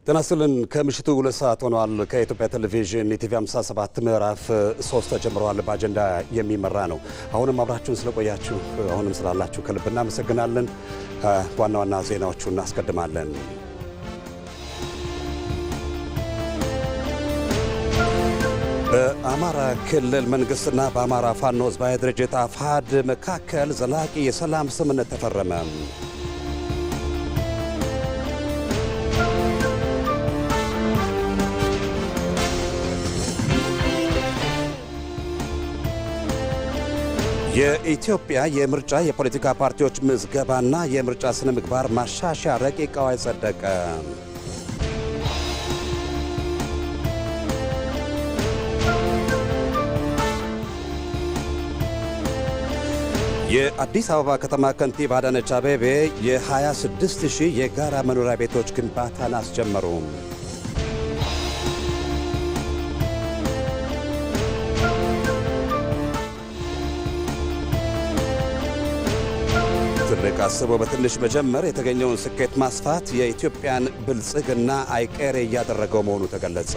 ተናስልን ከምሽቱ 2 ሰዓት ሆኗል። ከኢትዮጵያ ቴሌቪዥን ኢቲቪ 57 ምዕራፍ 3 ተጀምሯል። በአጀንዳ የሚመራ ነው። አሁንም አብራችሁን ስለቆያችሁ አሁንም ስላላችሁ ከልብ እናመሰግናለን። ዋና ዋና ዜናዎቹን እናስቀድማለን። በአማራ ክልል መንግስትና በአማራ ፋኖ ህዝባዊ ድርጅት አፋሕድ መካከል ዘላቂ የሰላም ስምምነት ተፈረመ። የኢትዮጵያ የምርጫ የፖለቲካ ፓርቲዎች ምዝገባና የምርጫ ስነ ምግባር ማሻሻያ ረቂቅ አዋጅ ጸደቀ። የአዲስ አበባ ከተማ ከንቲባ አዳነች አቤቤ የ26,000 የጋራ መኖሪያ ቤቶች ግንባታን አስጀመሩ። ትልቅ አስቦ በትንሽ መጀመር የተገኘውን ስኬት ማስፋት የኢትዮጵያን ብልጽግና አይቀሬ እያደረገው መሆኑ ተገለጸ።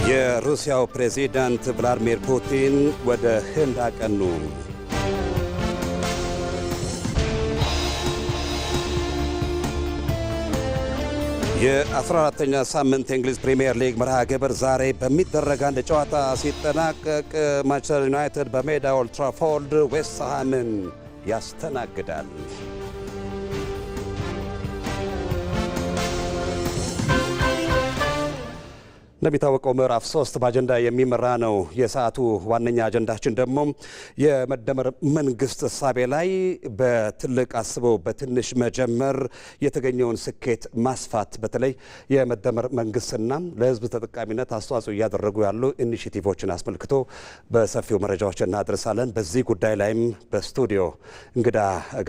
የሩሲያው ፕሬዚዳንት ቭላድሚር ፑቲን ወደ ህንድ አቀኑ። የ14ኛ ሳምንት የእንግሊዝ ፕሪሚየር ሊግ መርሃ ግብር ዛሬ በሚደረግ አንድ ጨዋታ ሲጠናቀቅ ማንቸስተር ዩናይትድ በሜዳ ኦልድ ትራፎርድ ዌስት ሃምን ያስተናግዳል። እንደሚታወቀው ምዕራፍ 3 በአጀንዳ የሚመራ ነው። የሰዓቱ ዋነኛ አጀንዳችን ደግሞ የመደመር መንግስት እሳቤ ላይ በትልቅ አስቦ በትንሽ መጀመር የተገኘውን ስኬት ማስፋት፣ በተለይ የመደመር መንግስትና ለህዝብ ተጠቃሚነት አስተዋጽኦ እያደረጉ ያሉ ኢኒሼቲቮችን አስመልክቶ በሰፊው መረጃዎችን እናደርሳለን። በዚህ ጉዳይ ላይም በስቱዲዮ እንግዳ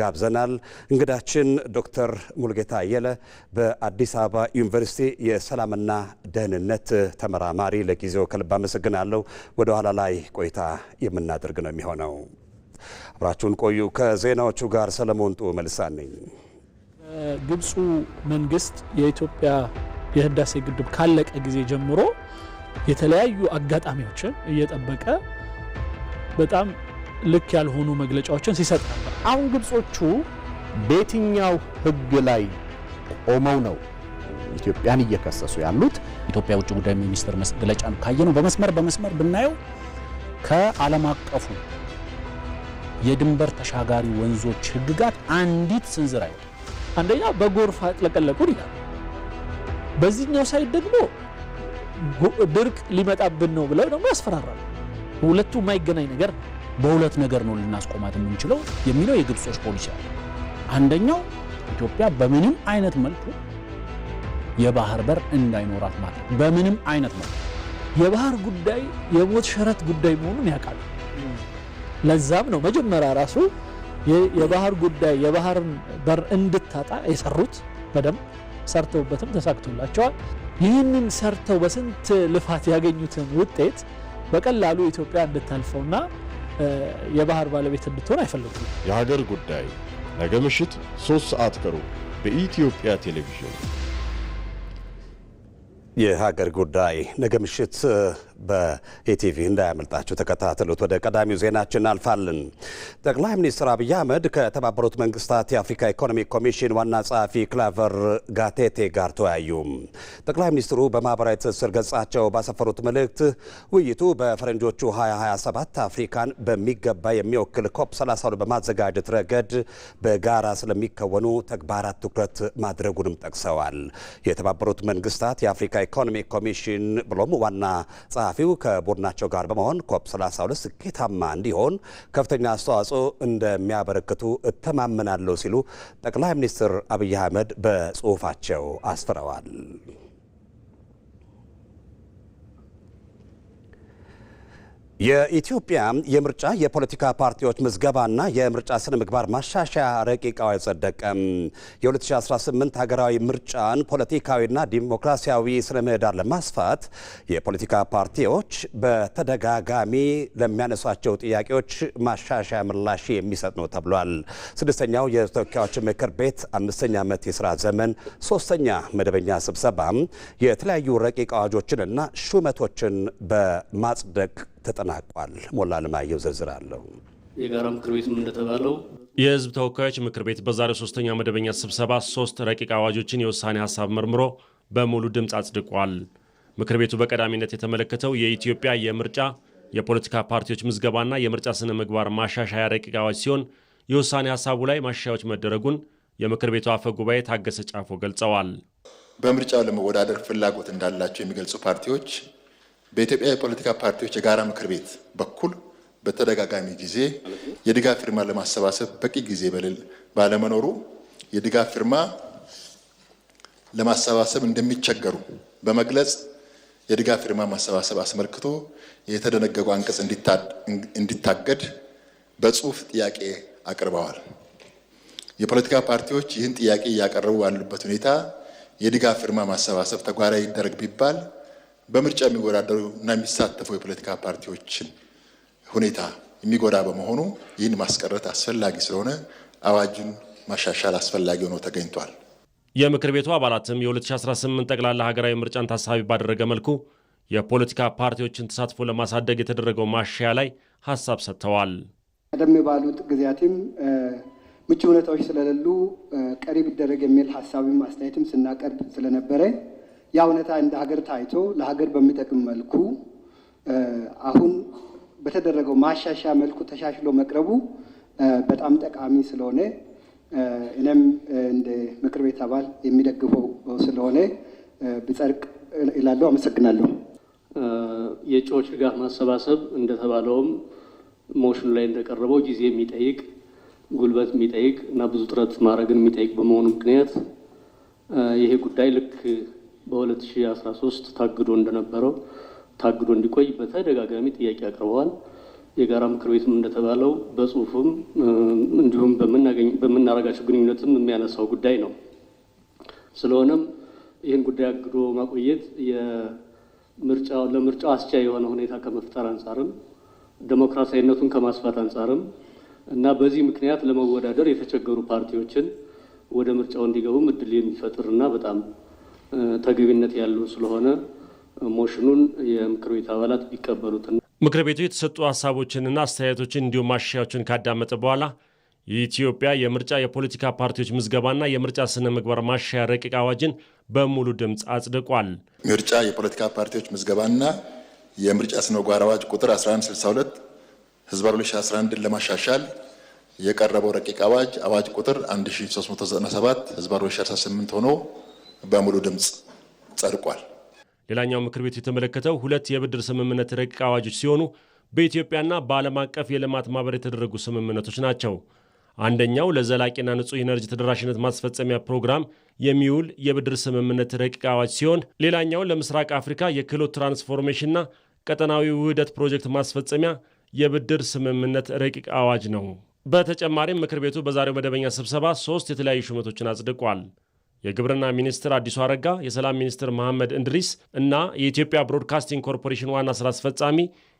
ጋብዘናል። እንግዳችን ዶክተር ሙሉጌታ አየለ በአዲስ አበባ ዩኒቨርሲቲ የሰላምና ደህንነት ተመራማሪ፣ ለጊዜው ከልብ አመሰግናለሁ። ወደ ኋላ ላይ ቆይታ የምናደርግ ነው የሚሆነው። አብራችሁን ቆዩ። ከዜናዎቹ ጋር ሰለሞን ጡ መልሳን ነኝ። ግብፁ መንግስት የኢትዮጵያ የህዳሴ ግድብ ካለቀ ጊዜ ጀምሮ የተለያዩ አጋጣሚዎችን እየጠበቀ በጣም ልክ ያልሆኑ መግለጫዎችን ሲሰጥ ነበር። አሁን ግብጾቹ በየትኛው ህግ ላይ ቆመው ነው ኢትዮጵያን እየከሰሱ ያሉት? ኢትዮጵያ ውጭ ጉዳይ ሚኒስትር መግለጫን ካየነው በመስመር ብናየው ከዓለም አቀፉ የድንበር ተሻጋሪ ወንዞች ህግጋት አንዲት ስንዝር አይወጣም። አንደኛ በጎርፍ አጥለቀለቁን ይላል። በዚህኛው ሳይድ ደግሞ ድርቅ ሊመጣብን ነው ብለው ደግሞ ያስፈራራሉ። ሁለቱ የማይገናኝ ነገር ነው። በሁለት ነገር ነው ልናስቆማት የምንችለው የሚለው የግብጾች ፖሊሲ አለ። አንደኛው ኢትዮጵያ በምንም አይነት መልኩ የባህር በር እንዳይኖራት ማለት በምንም አይነት መልኩ የባህር ጉዳይ የሞት ሽረት ጉዳይ መሆኑን ያውቃሉ። ለዛም ነው መጀመሪያ ራሱ የባህር ጉዳይ የባህርን በር እንድታጣ የሰሩት። በደንብ ሰርተውበትም ተሳክቶላቸዋል። ይህንን ሰርተው በስንት ልፋት ያገኙትን ውጤት በቀላሉ ኢትዮጵያ እንድታልፈውና የባህር ባለቤት እንድትሆን አይፈልጉም። የሀገር ጉዳይ ነገ ምሽት 3 ሰዓት ከሩብ በኢትዮጵያ ቴሌቪዥን። የሀገር ጉዳይ ነገ ምሽት በኢቲቪ እንዳያመልጣችሁ ተከታተሉት። ወደ ቀዳሚው ዜናችን አልፋለን። ጠቅላይ ሚኒስትር አብይ አህመድ ከተባበሩት መንግስታት የአፍሪካ ኢኮኖሚ ኮሚሽን ዋና ጸሐፊ ክላቨር ጋቴቴ ጋር ተወያዩ። ጠቅላይ ሚኒስትሩ በማህበራዊ ትስስር ገጻቸው ባሰፈሩት መልእክት ውይይቱ በፈረንጆቹ 2027 አፍሪካን በሚገባ የሚወክል ኮፕ 30 በማዘጋጀት ረገድ በጋራ ስለሚከወኑ ተግባራት ትኩረት ማድረጉንም ጠቅሰዋል። የተባበሩት መንግስታት የአፍሪካ ኢኮኖሚ ኮሚሽን ብሎም ዋና ጸሐፊው ከቡድናቸው ጋር በመሆን ኮፕ 32 ስኬታማ እንዲሆን ከፍተኛ አስተዋጽኦ እንደሚያበረክቱ እተማመናለሁ ሲሉ ጠቅላይ ሚኒስትር አብይ አህመድ በጽሁፋቸው አስፍረዋል። የኢትዮጵያ የምርጫ የፖለቲካ ፓርቲዎች ምዝገባና የምርጫ ስነ ምግባር ማሻሻያ ረቂቅ አዋጅ ጸደቀ። የ2018 ሀገራዊ ምርጫን ፖለቲካዊና ዲሞክራሲያዊ ስነ ምህዳር ለማስፋት የፖለቲካ ፓርቲዎች በተደጋጋሚ ለሚያነሷቸው ጥያቄዎች ማሻሻያ ምላሽ የሚሰጥ ነው ተብሏል። ስድስተኛው የተወካዮች ምክር ቤት 5ኛ ዓመት የስራ ዘመን 3ኛ መደበኛ ስብሰባ የተለያዩ ረቂቅ አዋጆችንና ሹመቶችን በማጽደቅ ተጠናቋል። ሞላ ለማየው ዝርዝር አለው። የጋራ ምክር ቤትም እንደተባለው የህዝብ ተወካዮች ምክር ቤት በዛሬው 3ኛ መደበኛ ስብሰባ 3 ረቂቅ አዋጆችን የውሳኔ ሀሳብ መርምሮ በሙሉ ድምፅ አጽድቋል። ምክር ቤቱ በቀዳሚነት የተመለከተው የኢትዮጵያ የምርጫ የፖለቲካ ፓርቲዎች ምዝገባና የምርጫ ስነ ምግባር ማሻሻያ ረቂቅ አዋጅ ሲሆን የውሳኔ ሀሳቡ ላይ ማሻሻያዎች መደረጉን የምክር ቤቱ አፈ ጉባኤ ታገሰ ጫፎ ገልጸዋል። በምርጫው ለመወዳደር ፍላጎት እንዳላቸው የሚገልጹ ፓርቲዎች በኢትዮጵያ የፖለቲካ ፓርቲዎች የጋራ ምክር ቤት በኩል በተደጋጋሚ ጊዜ የድጋፍ ፊርማ ለማሰባሰብ በቂ ጊዜ ባለመኖሩ የድጋፍ ፊርማ ለማሰባሰብ እንደሚቸገሩ በመግለጽ የድጋፍ ፊርማ ማሰባሰብ አስመልክቶ የተደነገጉ አንቀጽ እንዲታገድ በጽሁፍ ጥያቄ አቅርበዋል። የፖለቲካ ፓርቲዎች ይህን ጥያቄ እያቀረቡ ባሉበት ሁኔታ የድጋፍ ፊርማ ማሰባሰብ ተግባራዊ ይደረግ ቢባል በምርጫ የሚወዳደሩ እና የሚሳተፉ የፖለቲካ ፓርቲዎችን ሁኔታ የሚጎዳ በመሆኑ ይህን ማስቀረት አስፈላጊ ስለሆነ አዋጁን ማሻሻል አስፈላጊ ሆኖ ተገኝቷል። የምክር ቤቱ አባላትም የ2018 ጠቅላላ ሀገራዊ ምርጫን ታሳቢ ባደረገ መልኩ የፖለቲካ ፓርቲዎችን ተሳትፎ ለማሳደግ የተደረገው ማሻሻያ ላይ ሀሳብ ሰጥተዋል። ቀደም ባሉት ጊዜያትም ምቹ ሁኔታዎች ስለሌሉ ቀሪ ቢደረግ የሚል ሀሳብም አስተያየትም ስናቀርብ ስለነበረ ያ ሁኔታ እንደ ሀገር ታይቶ ለሀገር በሚጠቅም መልኩ አሁን በተደረገው ማሻሻያ መልኩ ተሻሽሎ መቅረቡ በጣም ጠቃሚ ስለሆነ እኔም እንደ ምክር ቤት አባል የሚደግፈው ስለሆነ ቢጸድቅ እላለሁ። አመሰግናለሁ። የእጩዎች ድጋፍ ማሰባሰብ እንደተባለውም ሞሽን ላይ እንደቀረበው ጊዜ የሚጠይቅ ጉልበት የሚጠይቅ እና ብዙ ጥረት ማድረግን የሚጠይቅ በመሆኑ ምክንያት ይሄ ጉዳይ ልክ በ2013 ታግዶ እንደነበረው ታግዶ እንዲቆይ በተደጋጋሚ ጥያቄ አቅርበዋል። የጋራ ምክር ቤትም እንደተባለው በጽሁፍም እንዲሁም በምናረጋቸው ግንኙነትም የሚያነሳው ጉዳይ ነው። ስለሆነም ይህን ጉዳይ አግዶ ማቆየት ለምርጫው አስቻይ የሆነ ሁኔታ ከመፍጠር አንጻርም ዴሞክራሲያዊነቱን ከማስፋት አንጻርም እና በዚህ ምክንያት ለመወዳደር የተቸገሩ ፓርቲዎችን ወደ ምርጫው እንዲገቡም እድል የሚፈጥርና በጣም ተገቢነት ያለው ስለሆነ ሞሽኑን የምክር ቤት አባላት ቢቀበሉትና ምክር ቤቱ የተሰጡ ሀሳቦችንና አስተያየቶችን እንዲሁም ማሻሻያዎችን ካዳመጠ በኋላ የኢትዮጵያ የምርጫ የፖለቲካ ፓርቲዎች ምዝገባና የምርጫ ስነ ምግባር ማሻሻያ ረቂቅ አዋጅን በሙሉ ድምፅ አጽድቋል። ምርጫ የፖለቲካ ፓርቲዎች ምዝገባና የምርጫ ስነ ምግባር አዋጅ ቁጥር 1162 ህዝባዊ 2011 ለማሻሻል የቀረበው ረቂቅ አዋጅ ቁጥር 1397 ህዝባዊ 2018 ሆኖ በሙሉ ድምፅ ጸድቋል። ሌላኛው ምክር ቤቱ የተመለከተው 2 የብድር ስምምነት ረቂቅ አዋጆች ሲሆኑ በኢትዮጵያና በዓለም አቀፍ የልማት ማህበር የተደረጉ ስምምነቶች ናቸው። አንደኛው ለዘላቂና ንጹህ ኢነርጂ ተደራሽነት ማስፈጸሚያ ፕሮግራም የሚውል የብድር ስምምነት ረቂቅ አዋጅ ሲሆን ሌላኛው ለምስራቅ አፍሪካ የክህሎት ትራንስፎርሜሽንና ቀጠናዊ ውህደት ፕሮጀክት ማስፈጸሚያ የብድር ስምምነት ረቂቅ አዋጅ ነው። በተጨማሪም ምክር ቤቱ በዛሬው መደበኛ ስብሰባ 3 የተለያዩ ሹመቶችን አጽድቋል። የግብርና ሚኒስትር አዲሱ አረጋ፣ የሰላም ሚኒስትር መሐመድ እንድሪስ እና የኢትዮጵያ ብሮድካስቲንግ ኮርፖሬሽን ዋና ስራ አስፈጻሚ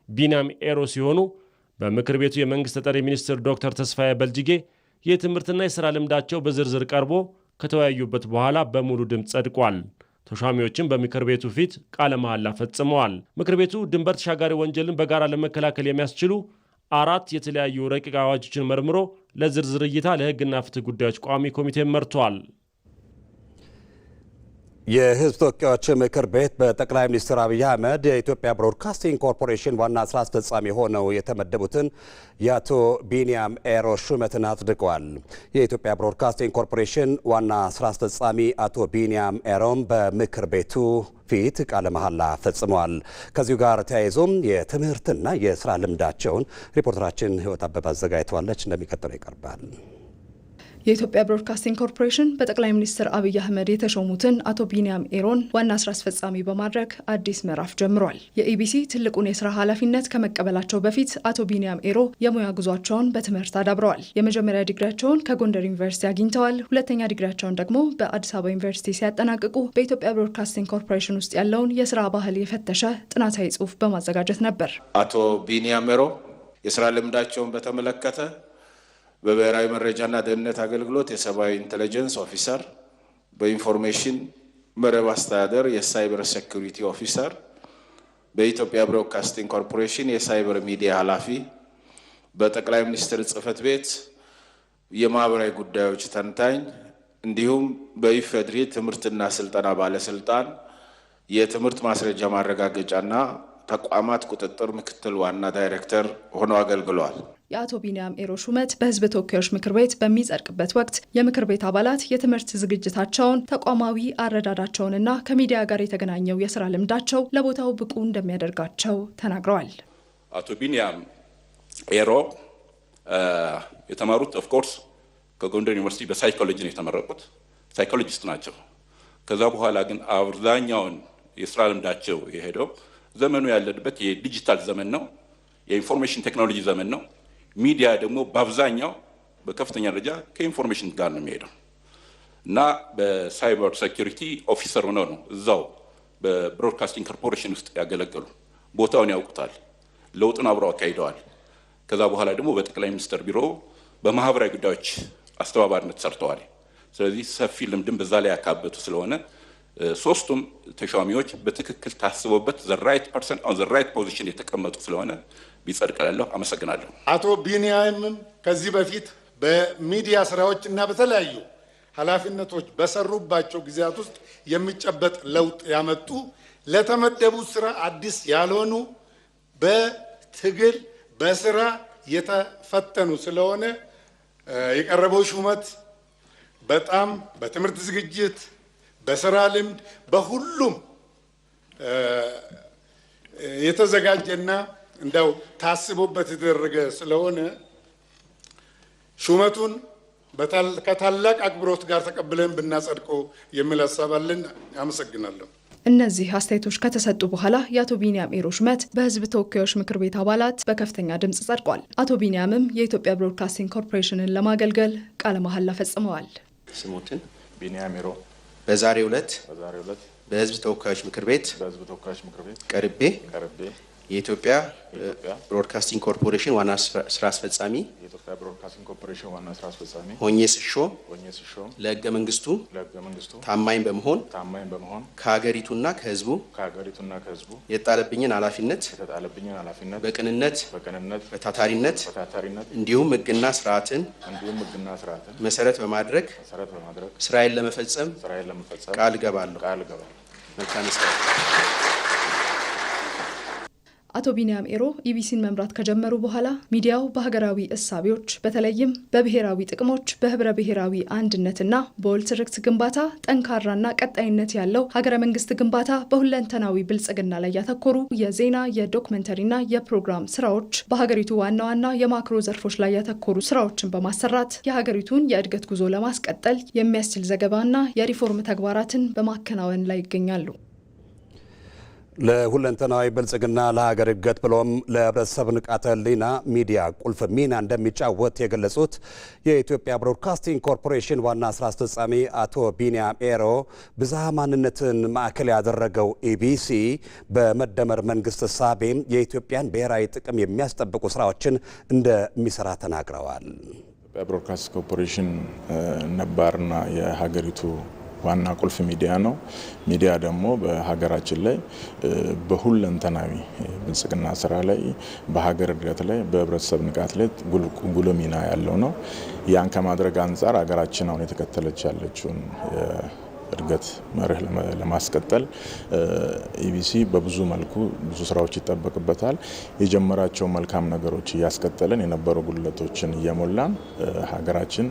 ቢንያም ኤሮ ሲሆኑ በምክር ቤቱ የመንግስት ተጠሪ ሚኒስትር ዶክተር ተስፋዬ በልጅጌ የትምህርትና የሥራ ልምዳቸው በዝርዝር ቀርቦ ከተወያዩበት በኋላ በሙሉ ድምፅ ጸድቋል። ተሿሚዎችም በምክር ቤቱ ፊት ቃለ መሐላ ፈጽመዋል። ምክር ቤቱ ድንበር ተሻጋሪ ወንጀልን በጋራ ለመከላከል የሚያስችሉ 4 የተለያዩ ረቂቅ አዋጆችን መርምሮ ለዝርዝር እይታ ለሕግና ፍትህ ጉዳዮች ቋሚ ኮሚቴ መርቷል። የህዝብ ተወካዮች ምክር ቤት በጠቅላይ ሚኒስትር አብይ አህመድ የኢትዮጵያ ብሮድካስቲንግ ኮርፖሬሽን ዋና ስራ አስፈጻሚ ሆነው የተመደቡትን የአቶ ቢንያም ኤሮ ሹመትን አጽድቀዋል። የኢትዮጵያ ብሮድካስቲንግ ኮርፖሬሽን ዋና ስራ አስፈጻሚ አቶ ቢንያም ኤሮም በምክር ቤቱ ፊት ቃለ መሐላ ፈጽመዋል። ከዚሁ ጋር ተያይዞም የትምህርትና የስራ ልምዳቸውን ሪፖርተራችን ህይወት አበባ አዘጋጅተዋለች። እንደሚከተለው ይቀርባል። የኢትዮጵያ ብሮድካስቲንግ ኮርፖሬሽን በጠቅላይ ሚኒስትር አብይ አህመድ የተሾሙትን አቶ ቢኒያም ኤሮን ዋና ስራ አስፈጻሚ በማድረግ አዲስ ምዕራፍ ጀምሯል። የኢቢሲ ትልቁን የስራ ኃላፊነት ከመቀበላቸው በፊት አቶ ቢኒያም ኤሮ የሙያ ጉዟቸውን በትምህርት አዳብረዋል። የመጀመሪያ ዲግሪያቸውን ከጎንደር ዩኒቨርሲቲ አግኝተዋል። ሁለተኛ ዲግሪያቸውን ደግሞ በአዲስ አበባ ዩኒቨርሲቲ ሲያጠናቅቁ በኢትዮጵያ ብሮድካስቲንግ ኮርፖሬሽን ውስጥ ያለውን የስራ ባህል የፈተሸ ጥናታዊ ጽሑፍ በማዘጋጀት ነበር። አቶ ቢኒያም ኤሮ የስራ ልምዳቸውን በተመለከተ በብሔራዊ መረጃና ደህንነት አገልግሎት የሰብአዊ ኢንተለጀንስ ኦፊሰር፣ በኢንፎርሜሽን መረብ አስተዳደር የሳይበር ሴኩሪቲ ኦፊሰር፣ በኢትዮጵያ ብሮድካስቲንግ ኮርፖሬሽን የሳይበር ሚዲያ ኃላፊ፣ በጠቅላይ ሚኒስትር ጽህፈት ቤት የማህበራዊ ጉዳዮች ተንታኝ እንዲሁም በኢፌድሪ ትምህርትና ስልጠና ባለስልጣን የትምህርት ማስረጃ ማረጋገጫና ተቋማት ቁጥጥር ምክትል ዋና ዳይሬክተር ሆነው አገልግለዋል። የአቶ ቢኒያም ኤሮ ሹመት በሕዝብ ተወካዮች ምክር ቤት በሚጸድቅበት ወቅት የምክር ቤት አባላት የትምህርት ዝግጅታቸውን፣ ተቋማዊ አረዳዳቸውንና ከሚዲያ ጋር የተገናኘው የስራ ልምዳቸው ለቦታው ብቁ እንደሚያደርጋቸው ተናግረዋል። አቶ ቢኒያም ኤሮ የተማሩት ኦፍኮርስ ከጎንደር ዩኒቨርሲቲ በሳይኮሎጂ ነው የተመረቁት። ሳይኮሎጂስት ናቸው። ከዛ በኋላ ግን አብዛኛውን የስራ ልምዳቸው የሄደው ዘመኑ ያለበት የዲጂታል ዘመን ነው። የኢንፎርሜሽን ቴክኖሎጂ ዘመን ነው። ሚዲያ ደግሞ በአብዛኛው በከፍተኛ ደረጃ ከኢንፎርሜሽን ጋር ነው የሚሄደው እና በሳይበር ሴኩሪቲ ኦፊሰር ሆነው ነው እዛው በብሮድካስቲንግ ኮርፖሬሽን ውስጥ ያገለገሉ። ቦታውን ያውቁታል። ለውጥን አብረው አካሂደዋል። ከዛ በኋላ ደግሞ በጠቅላይ ሚኒስትር ቢሮ በማህበራዊ ጉዳዮች አስተባባሪነት ሰርተዋል። ስለዚህ ሰፊ ልምድን በዛ ላይ ያካበቱ ስለሆነ ሶስቱም ተሿሚዎች በትክክል ታስቦበት the right person on the right position የተቀመጡ ስለሆነ ቢጸድቅላለሁ። አመሰግናለሁ። አቶ ቢኒያምም ከዚህ በፊት በሚዲያ ስራዎች እና በተለያዩ ኃላፊነቶች በሰሩባቸው ጊዜያት ውስጥ የሚጨበጥ ለውጥ ያመጡ፣ ለተመደቡት ስራ አዲስ ያልሆኑ፣ በትግል በስራ የተፈተኑ ስለሆነ የቀረበው ሹመት በጣም በትምህርት ዝግጅት፣ በስራ ልምድ፣ በሁሉም የተዘጋጀና እንደው ታስቦበት የተደረገ ስለሆነ ሹመቱን ከታላቅ አክብሮት ጋር ተቀብለን ብናጸድቀው የሚል ሀሳብ አለን። አመሰግናለሁ። እነዚህ አስተያየቶች ከተሰጡ በኋላ የአቶ ቢኒያም ኤሮ ሹመት በሕዝብ ተወካዮች ምክር ቤት አባላት በከፍተኛ ድምፅ ጸድቋል። አቶ ቢኒያምም የኢትዮጵያ ብሮድካስቲንግ ኮርፖሬሽንን ለማገልገል ቃለ መሐላ ፈጽመዋል። ስሙትን ቢኒያም ኤሮ በዛሬው ዕለት በሕዝብ ተወካዮች ምክር ቤት ቀርቤ የኢትዮጵያ ብሮድካስቲንግ ኮርፖሬሽን ዋና ስራ አስፈጻሚ ሆኜ ስሾም ለሕገ መንግስቱ ታማኝ በመሆን ከሀገሪቱና ከሕዝቡ የጣለብኝን ኃላፊነት በቅንነት በታታሪነት እንዲሁም ሕግና ስርዓትን መሰረት በማድረግ ስራዬን ለመፈጸም ቃል እገባለሁ። መልካም አቶ ቢኒያም ኤሮ ኢቢሲን መምራት ከጀመሩ በኋላ ሚዲያው በሀገራዊ እሳቤዎች በተለይም በብሔራዊ ጥቅሞች፣ በህብረ ብሔራዊ አንድነትና በወል ትርክት ግንባታ ጠንካራና ቀጣይነት ያለው ሀገረ መንግስት ግንባታ፣ በሁለንተናዊ ብልጽግና ላይ ያተኮሩ የዜና የዶክመንተሪና የፕሮግራም ስራዎች፣ በሀገሪቱ ዋና ዋና የማክሮ ዘርፎች ላይ ያተኮሩ ስራዎችን በማሰራት የሀገሪቱን የእድገት ጉዞ ለማስቀጠል የሚያስችል ዘገባና የሪፎርም ተግባራትን በማከናወን ላይ ይገኛሉ። ለሁለንተናዊ ብልጽግና ለሀገር እድገት ብሎም ለህብረተሰብ ንቃተ ህሊና ሚዲያ ቁልፍ ሚና እንደሚጫወት የገለጹት የኢትዮጵያ ብሮድካስቲንግ ኮርፖሬሽን ዋና ስራ አስፈጻሚ አቶ ቢኒያም ኤሮ ብዝሃ ማንነትን ማዕከል ያደረገው ኢቢሲ በመደመር መንግስት እሳቤም የኢትዮጵያን ብሔራዊ ጥቅም የሚያስጠብቁ ስራዎችን እንደሚሰራ ተናግረዋል። ብሮድካስቲንግ ኮርፖሬሽን ነባርና የሀገሪቱ ዋና ቁልፍ ሚዲያ ነው። ሚዲያ ደግሞ በሀገራችን ላይ በሁለንተናዊ ብልጽግና ስራ ላይ፣ በሀገር እድገት ላይ፣ በህብረተሰብ ንቃት ላይ ጉልህ ሚና ያለው ነው። ያን ከማድረግ አንጻር ሀገራችን አሁን የተከተለች ያለችውን እድገት መርህ ለማስቀጠል ኢቢሲ በብዙ መልኩ ብዙ ስራዎች ይጠበቅበታል። የጀመራቸው መልካም ነገሮች እያስቀጠለን የነበሩ ጉድለቶችን እየሞላን ሀገራችን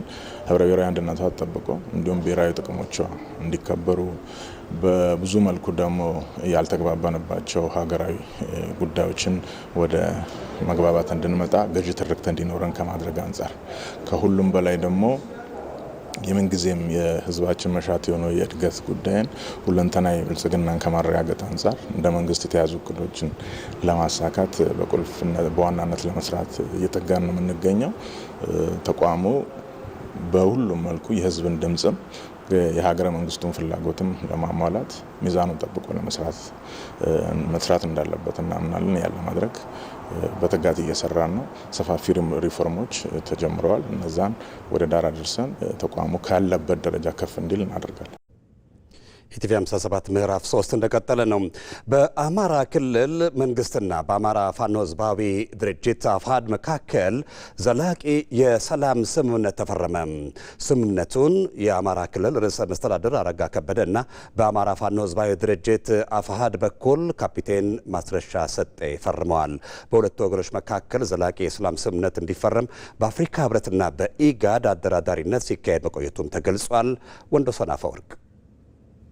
ህብረ ብሔራዊ አንድነቷ ተጠብቆ እንዲሁም ብሔራዊ ጥቅሞቿ እንዲከበሩ በብዙ መልኩ ደግሞ ያልተግባባንባቸው ሀገራዊ ጉዳዮችን ወደ መግባባት እንድንመጣ ገዢ ትርክት እንዲኖረን ከማድረግ አንጻር ከሁሉም በላይ ደግሞ የምንጊዜም የህዝባችን መሻት የሆነው የእድገት ጉዳይን ሁለንተናዊ ብልጽግናን ከማረጋገጥ አንጻር እንደ መንግስት የተያዙ እቅዶችን ለማሳካት በዋናነት ለመስራት እየተጋን ነው የምንገኘው። ተቋሙ በሁሉም መልኩ የህዝብን ድምጽም የሀገረ መንግስቱን ፍላጎትም ለማሟላት ሚዛኑን ጠብቆ መስራት እንዳለበት እናምናለን። ያለ ማድረግ በትጋት እየሰራን ነው። ሰፋፊ ሪፎርሞች ተጀምረዋል። እነዛን ወደ ዳር አድርሰን ተቋሙ ካለበት ደረጃ ከፍ እንዲል እናደርጋለን። ኢቲቪ 57 ምዕራፍ 3 እንደቀጠለ ነው። በአማራ ክልል መንግስትና በአማራ ፋኖ ህዝባዊ ድርጅት አፋሕድ መካከል ዘላቂ የሰላም ስምምነት ተፈረመ። ስምምነቱን የአማራ ክልል ርዕሰ መስተዳድር አረጋ ከበደ እና በአማራ ፋኖ ህዝባዊ ድርጅት አፋሕድ በኩል ካፒቴን ማስረሻ ሰጤ ፈርመዋል። በሁለቱ ወገኖች መካከል ዘላቂ የሰላም ስምምነት እንዲፈረም በአፍሪካ ህብረትና በኢጋድ አደራዳሪነት ሲካሄድ መቆየቱም ተገልጿል። ወንዶሰን አፈወርቅ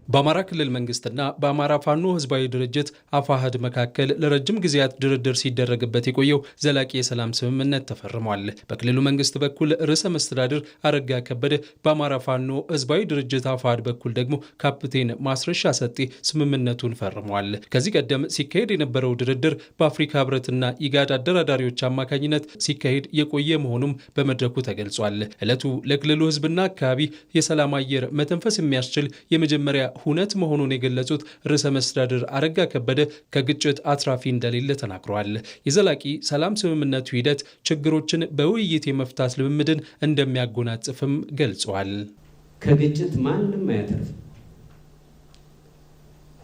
በአማራ ክልል መንግስትና በአማራ ፋኖ ህዝባዊ ድርጅት አፋሕድ መካከል ለረጅም ጊዜያት ድርድር ሲደረግበት የቆየው ዘላቂ የሰላም ስምምነት ተፈርሟል። በክልሉ መንግስት በኩል ርዕሰ መስተዳድር አረጋ ከበደ፣ በአማራ ፋኖ ህዝባዊ ድርጅት አፋሕድ በኩል ደግሞ ካፕቴን ማስረሻ ሰጤ ስምምነቱን ፈርሟል። ከዚህ ቀደም ሲካሄድ የነበረው ድርድር በአፍሪካ ህብረትና ኢጋድ አደራዳሪዎች አማካኝነት ሲካሄድ የቆየ መሆኑም በመድረኩ ተገልጿል። ዕለቱ ለክልሉ ህዝብና አካባቢ የሰላም አየር መተንፈስ የሚያስችል የመጀመሪያ ሁነት መሆኑን የገለጹት ርዕሰ መስተዳድር አረጋ ከበደ ከግጭት አትራፊ እንደሌለ ተናግረዋል። የዘላቂ ሰላም ስምምነቱ ሂደት ችግሮችን በውይይት የመፍታት ልምምድን እንደሚያጎናጽፍም ገልጸዋል። ከግጭት ማንም አያተርፍም።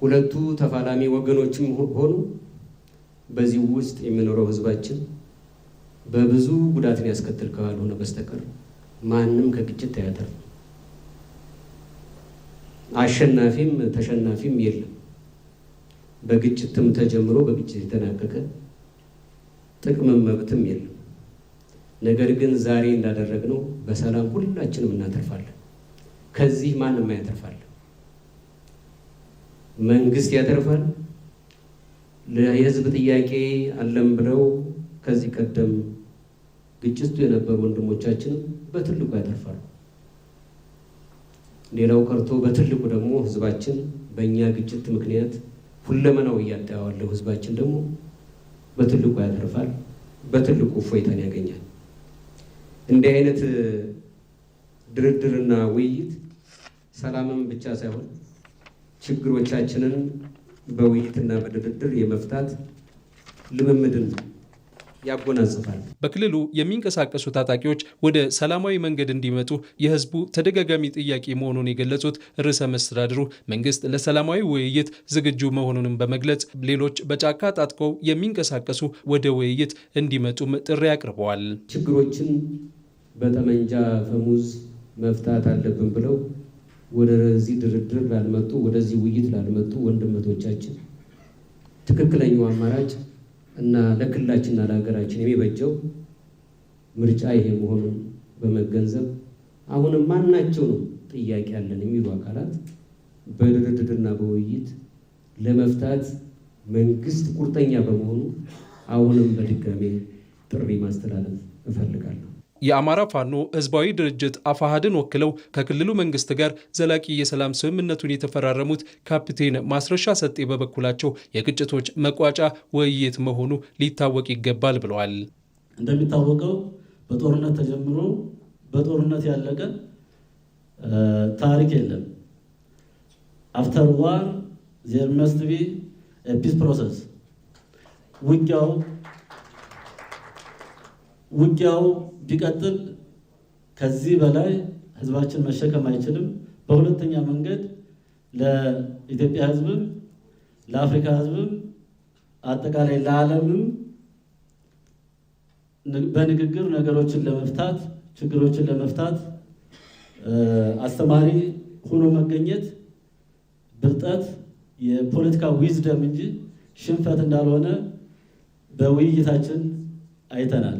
ሁለቱ ተፋላሚ ወገኖችም ሆኑ በዚህ ውስጥ የሚኖረው ህዝባችን በብዙ ጉዳት ሊያስከትል ካልሆነ በስተቀር ማንም ከግጭት አያተርፍም። አሸናፊም ተሸናፊም የለም። በግጭትም ተጀምሮ በግጭት የተናቀቀ ጥቅምም መብትም የለም። ነገር ግን ዛሬ እንዳደረግነው በሰላም ሁላችንም እናተርፋለን። ከዚህ ማንም ያተርፋል። መንግስት ያተርፋል። ለህዝብ ጥያቄ አለም ብለው ከዚህ ቀደም ግጭቱ የነበሩ ወንድሞቻችንም በትልቁ ያተርፋሉ። ሌላው ቀርቶ በትልቁ ደግሞ ህዝባችን በእኛ ግጭት ምክንያት ሁለመናው እያጣ ያለው ህዝባችን ደግሞ በትልቁ ያተርፋል፣ በትልቁ እፎይታን ያገኛል። እንዲህ አይነት ድርድርና ውይይት ሰላምን ብቻ ሳይሆን ችግሮቻችንን በውይይትና በድርድር የመፍታት ልምምድን ያጎናጽፋል። በክልሉ የሚንቀሳቀሱ ታጣቂዎች ወደ ሰላማዊ መንገድ እንዲመጡ የህዝቡ ተደጋጋሚ ጥያቄ መሆኑን የገለጹት ርዕሰ መስተዳድሩ መንግስት ለሰላማዊ ውይይት ዝግጁ መሆኑንም በመግለጽ ሌሎች በጫካ ታጥቀው የሚንቀሳቀሱ ወደ ውይይት እንዲመጡም ጥሪ አቅርበዋል። ችግሮችን በጠመንጃ ፈሙዝ መፍታት አለብን ብለው ወደዚህ ድርድር ላልመጡ፣ ወደዚህ ውይይት ላልመጡ ወንድሞቻችን ትክክለኛው አማራጭ እና ለክልላችንና ለሀገራችን የሚበጀው ምርጫ ይሄ መሆኑን በመገንዘብ አሁንም ማናቸው ነው ጥያቄ ያለን የሚሉ አካላት በድርድርና በውይይት ለመፍታት መንግስት ቁርጠኛ በመሆኑ አሁንም በድጋሜ ጥሪ ማስተላለፍ እፈልጋለሁ። የአማራ ፋኖ ህዝባዊ ድርጅት አፋሕድን ወክለው ከክልሉ መንግስት ጋር ዘላቂ የሰላም ስምምነቱን የተፈራረሙት ካፕቴን ማስረሻ ሰጤ በበኩላቸው የግጭቶች መቋጫ ውይይት መሆኑ ሊታወቅ ይገባል ብለዋል። እንደሚታወቀው በጦርነት ተጀምሮ በጦርነት ያለቀ ታሪክ የለም። አፍተር ዋር ዜር መስት ቢ ፒስ ፕሮሰስ። ውጊያው ቢቀጥል ከዚህ በላይ ህዝባችን መሸከም አይችልም። በሁለተኛ መንገድ ለኢትዮጵያ ህዝብም ለአፍሪካ ህዝብም አጠቃላይ ለዓለምም በንግግር ነገሮችን ለመፍታት ችግሮችን ለመፍታት አስተማሪ ሆኖ መገኘት ብልጠት የፖለቲካ ዊዝደም እንጂ ሽንፈት እንዳልሆነ በውይይታችን አይተናል።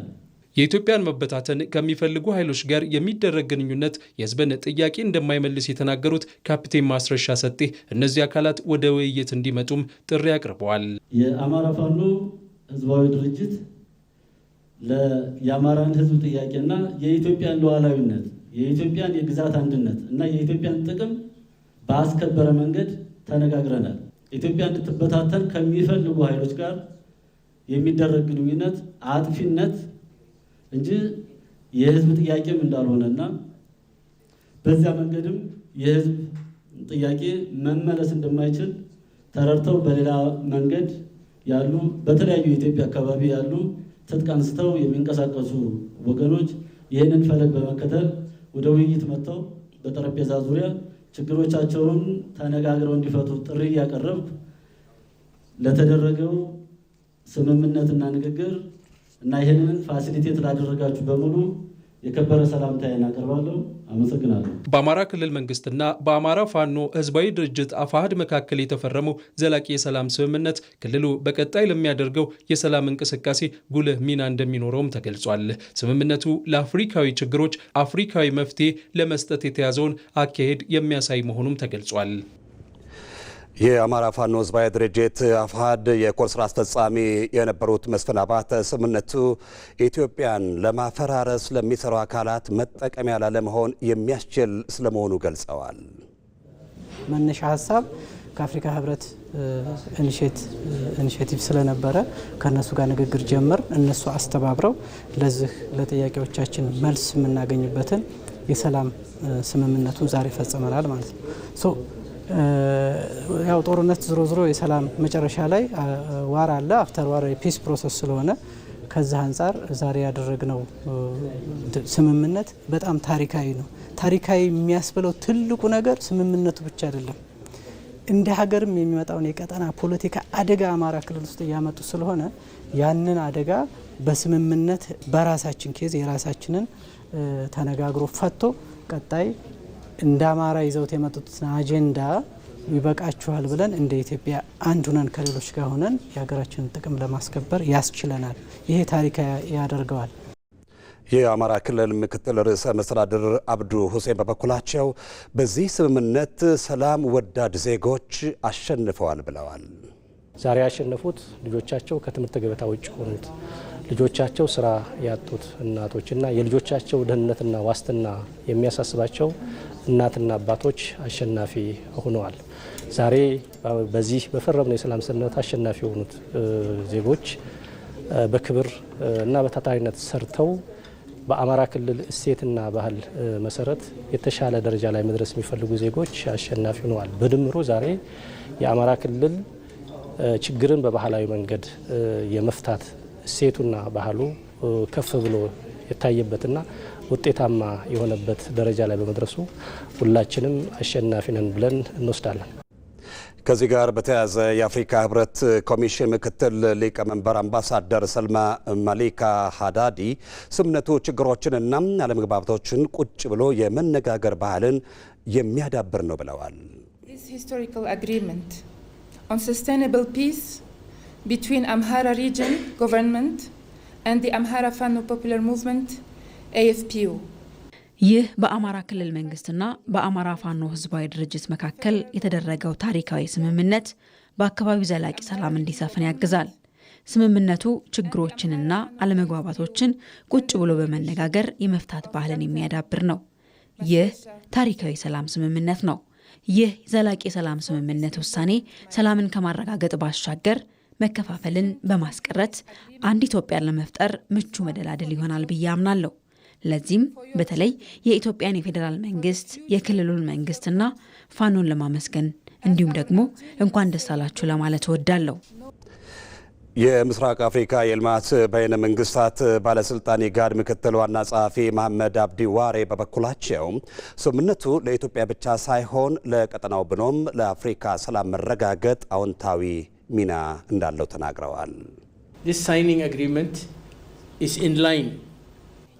የኢትዮጵያን መበታተን ከሚፈልጉ ኃይሎች ጋር የሚደረግ ግንኙነት የህዝብን ጥያቄ እንደማይመልስ የተናገሩት ካፕቴን ማስረሻ ሰጤ እነዚህ አካላት ወደ ውይይት እንዲመጡም ጥሪ አቅርበዋል። የአማራ ፋኖ ህዝባዊ ድርጅት የአማራን ህዝብ ጥያቄና የኢትዮጵያን ሉዓላዊነት የኢትዮጵያን የግዛት አንድነት እና የኢትዮጵያን ጥቅም ባስከበረ መንገድ ተነጋግረናል። ኢትዮጵያ እንድትበታተን ከሚፈልጉ ኃይሎች ጋር የሚደረግ ግንኙነት አጥፊነት እንጂ የህዝብ ጥያቄም እንዳልሆነና በዚያ መንገድም የህዝብ ጥያቄ መመለስ እንደማይችል ተረድተው በሌላ መንገድ ያሉ በተለያዩ የኢትዮጵያ አካባቢ ያሉ ትጥቅ አንስተው የሚንቀሳቀሱ ወገኖች ይህንን ፈለግ በመከተል ወደ ውይይት መጥተው በጠረጴዛ ዙሪያ ችግሮቻቸውን ተነጋግረው እንዲፈቱ ጥሪ እያቀረብኩ ለተደረገው ስምምነትና ንግግር እና ይህንን ፋሲሊቴት ላደረጋችሁ በሙሉ የከበረ ሰላምታዬን አቀርባለሁ። አመሰግናለሁ። በአማራ ክልል መንግስትና በአማራ ፋኖ ህዝባዊ ድርጅት አፋሕድ መካከል የተፈረመው ዘላቂ የሰላም ስምምነት ክልሉ በቀጣይ ለሚያደርገው የሰላም እንቅስቃሴ ጉልህ ሚና እንደሚኖረውም ተገልጿል። ስምምነቱ ለአፍሪካዊ ችግሮች አፍሪካዊ መፍትሄ ለመስጠት የተያዘውን አካሄድ የሚያሳይ መሆኑም ተገልጿል። የአማራ ፋኖ ህዝባዊ ድርጅት አፋሕድ የኮር ስራ አስፈጻሚ የነበሩት መስፍን አባተ ስምምነቱ ኢትዮጵያን ለማፈራረስ ለሚሰሩ አካላት መጠቀሚያ ላለመሆን የሚያስችል ስለመሆኑ ገልጸዋል። መነሻ ሀሳብ ከአፍሪካ ህብረት ኢኒሼቲቭ ስለነበረ ከነሱ ጋር ንግግር ጀመር። እነሱ አስተባብረው ለዚህ ለጥያቄዎቻችን መልስ የምናገኝበትን የሰላም ስምምነቱን ዛሬ ፈጽመናል ማለት ነው። ያው ጦርነት ዝሮ ዝሮ የሰላም መጨረሻ ላይ ዋር አለ። አፍተር ዋር የፒስ ፕሮሰስ ስለሆነ ከዛ አንጻር ዛሬ ያደረግነው ስምምነት በጣም ታሪካዊ ነው። ታሪካዊ የሚያስብለው ትልቁ ነገር ስምምነቱ ብቻ አይደለም፣ እንደ ሀገርም የሚመጣውን የቀጠና ፖለቲካ አደጋ አማራ ክልል ውስጥ እያመጡ ስለሆነ ያንን አደጋ በስምምነት በራሳችን ኬዝ የራሳችንን ተነጋግሮ ፈቶ ቀጣይ እንደ አማራ ይዘውት የመጡትን አጀንዳ ይበቃችኋል ብለን እንደ ኢትዮጵያ አንድ ሆነን ከሌሎች ጋር ሆነን የሀገራችንን ጥቅም ለማስከበር ያስችለናል። ይሄ ታሪካዊ ያደርገዋል። የአማራ ክልል ምክትል ርዕሰ መስተዳድር አብዱ ሁሴን በበኩላቸው በዚህ ስምምነት ሰላም ወዳድ ዜጎች አሸንፈዋል ብለዋል። ዛሬ ያሸነፉት ልጆቻቸው ከትምህርት ገበታ ውጭ ሆኑት፣ ልጆቻቸው ስራ ያጡት እናቶችና የልጆቻቸው ደህንነትና ዋስትና የሚያሳስባቸው እናትና አባቶች አሸናፊ ሆነዋል። ዛሬ በዚህ በፈረምነው የሰላም ስምምነት አሸናፊ የሆኑት ዜጎች በክብር እና በታታሪነት ሰርተው በአማራ ክልል እሴትና ባህል መሰረት የተሻለ ደረጃ ላይ መድረስ የሚፈልጉ ዜጎች አሸናፊ ሆነዋል። በድምሩ ዛሬ የአማራ ክልል ችግርን በባህላዊ መንገድ የመፍታት እሴቱና ባህሉ ከፍ ብሎ የታየበትና ውጤታማ የሆነበት ደረጃ ላይ በመድረሱ ሁላችንም አሸናፊ ነን ብለን እንወስዳለን። ከዚህ ጋር በተያያዘ የአፍሪካ ህብረት ኮሚሽን ምክትል ሊቀመንበር አምባሳደር ሰልማ ማሊካ ሃዳዲ ስምምነቱ ችግሮችንና አለመግባባቶችን ቁጭ ብሎ የመነጋገር ባህልን የሚያዳብር ነው ብለዋል። On sustainable peace between Amhara region government and the Amhara Fano Popular Movement AFPU. ይህ በአማራ ክልል መንግስትና በአማራ ፋኖ ህዝባዊ ድርጅት መካከል የተደረገው ታሪካዊ ስምምነት በአካባቢው ዘላቂ ሰላም እንዲሰፍን ያግዛል። ስምምነቱ ችግሮችንና አለመግባባቶችን ቁጭ ብሎ በመነጋገር የመፍታት ባህልን የሚያዳብር ነው። ይህ ታሪካዊ ሰላም ስምምነት ነው። ይህ ዘላቂ የሰላም ስምምነት ውሳኔ ሰላምን ከማረጋገጥ ባሻገር መከፋፈልን በማስቀረት አንድ ኢትዮጵያን ለመፍጠር ምቹ መደላድል ይሆናል ብዬ አምናለሁ። ለዚህም በተለይ የኢትዮጵያን የፌዴራል መንግስት፣ የክልሉን መንግስትና ፋኖን ለማመስገን እንዲሁም ደግሞ እንኳን ደስ አላችሁ ለማለት እወዳለሁ። የምስራቅ አፍሪካ የልማት በይነ መንግስታት ባለስልጣን ኢጋድ ምክትል ዋና ጸሐፊ መሐመድ አብዲ ዋሬ በበኩላቸው ስምምነቱ ለኢትዮጵያ ብቻ ሳይሆን ለቀጠናው ብሎም ለአፍሪካ ሰላም መረጋገጥ አዎንታዊ ሚና እንዳለው ተናግረዋል።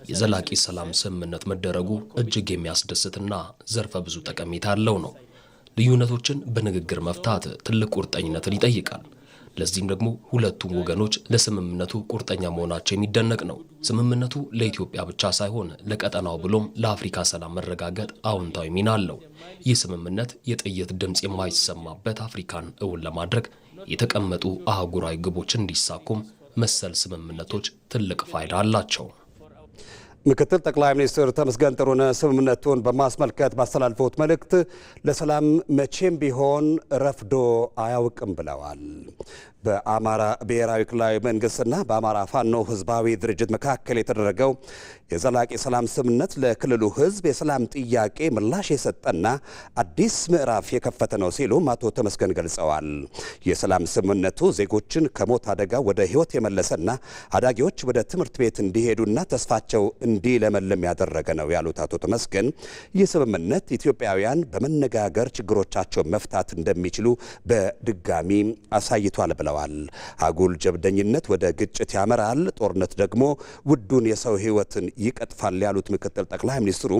የዘላቂ ሰላም ስምምነት መደረጉ እጅግ የሚያስደስትና ዘርፈ ብዙ ጠቀሜታ ያለው ነው። ልዩነቶችን በንግግር መፍታት ትልቅ ቁርጠኝነትን ይጠይቃል። ለዚህም ደግሞ ሁለቱም ወገኖች ለስምምነቱ ቁርጠኛ መሆናቸው የሚደነቅ ነው። ስምምነቱ ለኢትዮጵያ ብቻ ሳይሆን ለቀጠናው ብሎም ለአፍሪካ ሰላም መረጋገጥ አዎንታዊ ሚና አለው። ይህ ስምምነት የጥይት ድምፅ የማይሰማበት አፍሪካን እውን ለማድረግ የተቀመጡ አህጉራዊ ግቦች እንዲሳኩም መሰል ስምምነቶች ትልቅ ፋይዳ አላቸው። ምክትል ጠቅላይ ሚኒስትር ተመስገን ጥሩነህ ስምምነቱን በማስመልከት ባስተላለፉት መልእክት ለሰላም መቼም ቢሆን ረፍዶ አያውቅም ብለዋል። በአማራ ብሔራዊ ክልላዊ መንግስትና በአማራ ፋኖ ህዝባዊ ድርጅት መካከል የተደረገው የዘላቂ ሰላም ስምምነት ለክልሉ ህዝብ የሰላም ጥያቄ ምላሽ የሰጠና አዲስ ምዕራፍ የከፈተ ነው ሲሉም አቶ ተመስገን ገልጸዋል። የሰላም ስምምነቱ ዜጎችን ከሞት አደጋ ወደ ህይወት የመለሰና አዳጊዎች ወደ ትምህርት ቤት እንዲሄዱና ተስፋቸው እንዲለመልም ያደረገ ነው ያሉት አቶ ተመስገን ይህ ስምምነት ኢትዮጵያውያን በመነጋገር ችግሮቻቸውን መፍታት እንደሚችሉ በድጋሚ አሳይቷል ብለዋል። አጉል ጀብደኝነት ወደ ግጭት ያመራል፣ ጦርነት ደግሞ ውዱን የሰው ህይወትን ይቀጥፋል ያሉት ምክትል ጠቅላይ ሚኒስትሩ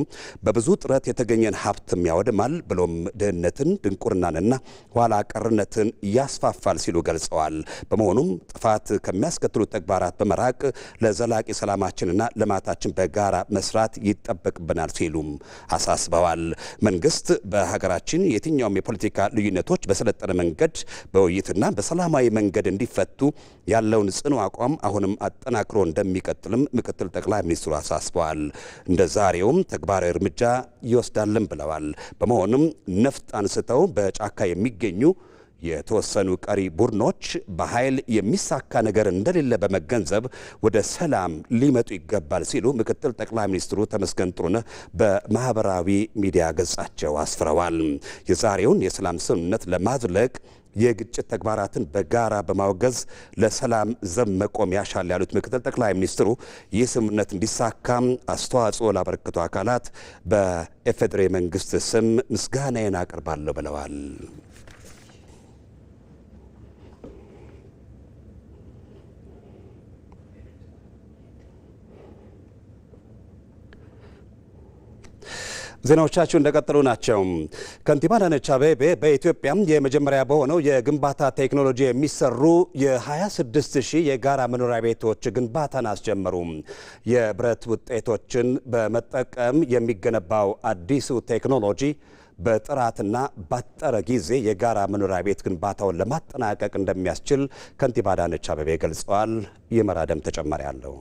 በብዙ ጥረት የተገኘን ሀብትም ያወድማል፣ ብሎም ድህነትን፣ ድንቁርናንና ኋላ ቀርነትን ያስፋፋል ሲሉ ገልጸዋል። በመሆኑም ጥፋት ከሚያስከትሉት ተግባራት በመራቅ ለዘላቂ ሰላማችንና ልማታችን በጋራ መስራት ይጠበቅብናል ሲሉም አሳስበዋል። መንግስት በሀገራችን የትኛውም የፖለቲካ ልዩነቶች በሰለጠነ መንገድ በውይይትና በሰላማዊ መንገድ እንዲፈቱ ያለውን ጽኑ አቋም አሁንም አጠናክሮ እንደሚቀጥልም ምክትል ጠቅላይ ሚኒስትሩ አሳስበዋል። እንደ ዛሬውም ተግባራዊ እርምጃ ይወስዳልን ብለዋል። በመሆኑም ነፍጥ አንስተው በጫካ የሚገኙ የተወሰኑ ቀሪ ቡድኖች በኃይል የሚሳካ ነገር እንደሌለ በመገንዘብ ወደ ሰላም ሊመጡ ይገባል ሲሉ ምክትል ጠቅላይ ሚኒስትሩ ተመስገን ጥሩነህ በማህበራዊ ሚዲያ ገጻቸው አስፍረዋል። የዛሬውን የሰላም ስምምነት ለማዝለቅ የግጭት ተግባራትን በጋራ በማውገዝ ለሰላም ዘብ መቆም ያሻል ያሉት ምክትል ጠቅላይ ሚኒስትሩ ይህ ስምምነት እንዲሳካም አስተዋጽኦ ላበረከቱ አካላት በኢፌዴሪ መንግስት ስም ምስጋናዬን አቀርባለሁ ብለዋል። ዜናዎቻችሁ እንደቀጠሉ ናቸው። ከንቲባ አዳነች አቤቤ በኢትዮጵያ የመጀመሪያ በሆነው የግንባታ ቴክኖሎጂ የሚሰሩ የ26000 የጋራ መኖሪያ ቤቶች ግንባታን አስጀመሩ። የብረት ውጤቶችን በመጠቀም የሚገነባው አዲሱ ቴክኖሎጂ በጥራትና ባጠረ ጊዜ የጋራ መኖሪያ ቤት ግንባታውን ለማጠናቀቅ እንደሚያስችል ከንቲባ አዳነች አቤቤ ገልጸዋል። የመራደም ተጨማሪ አለው።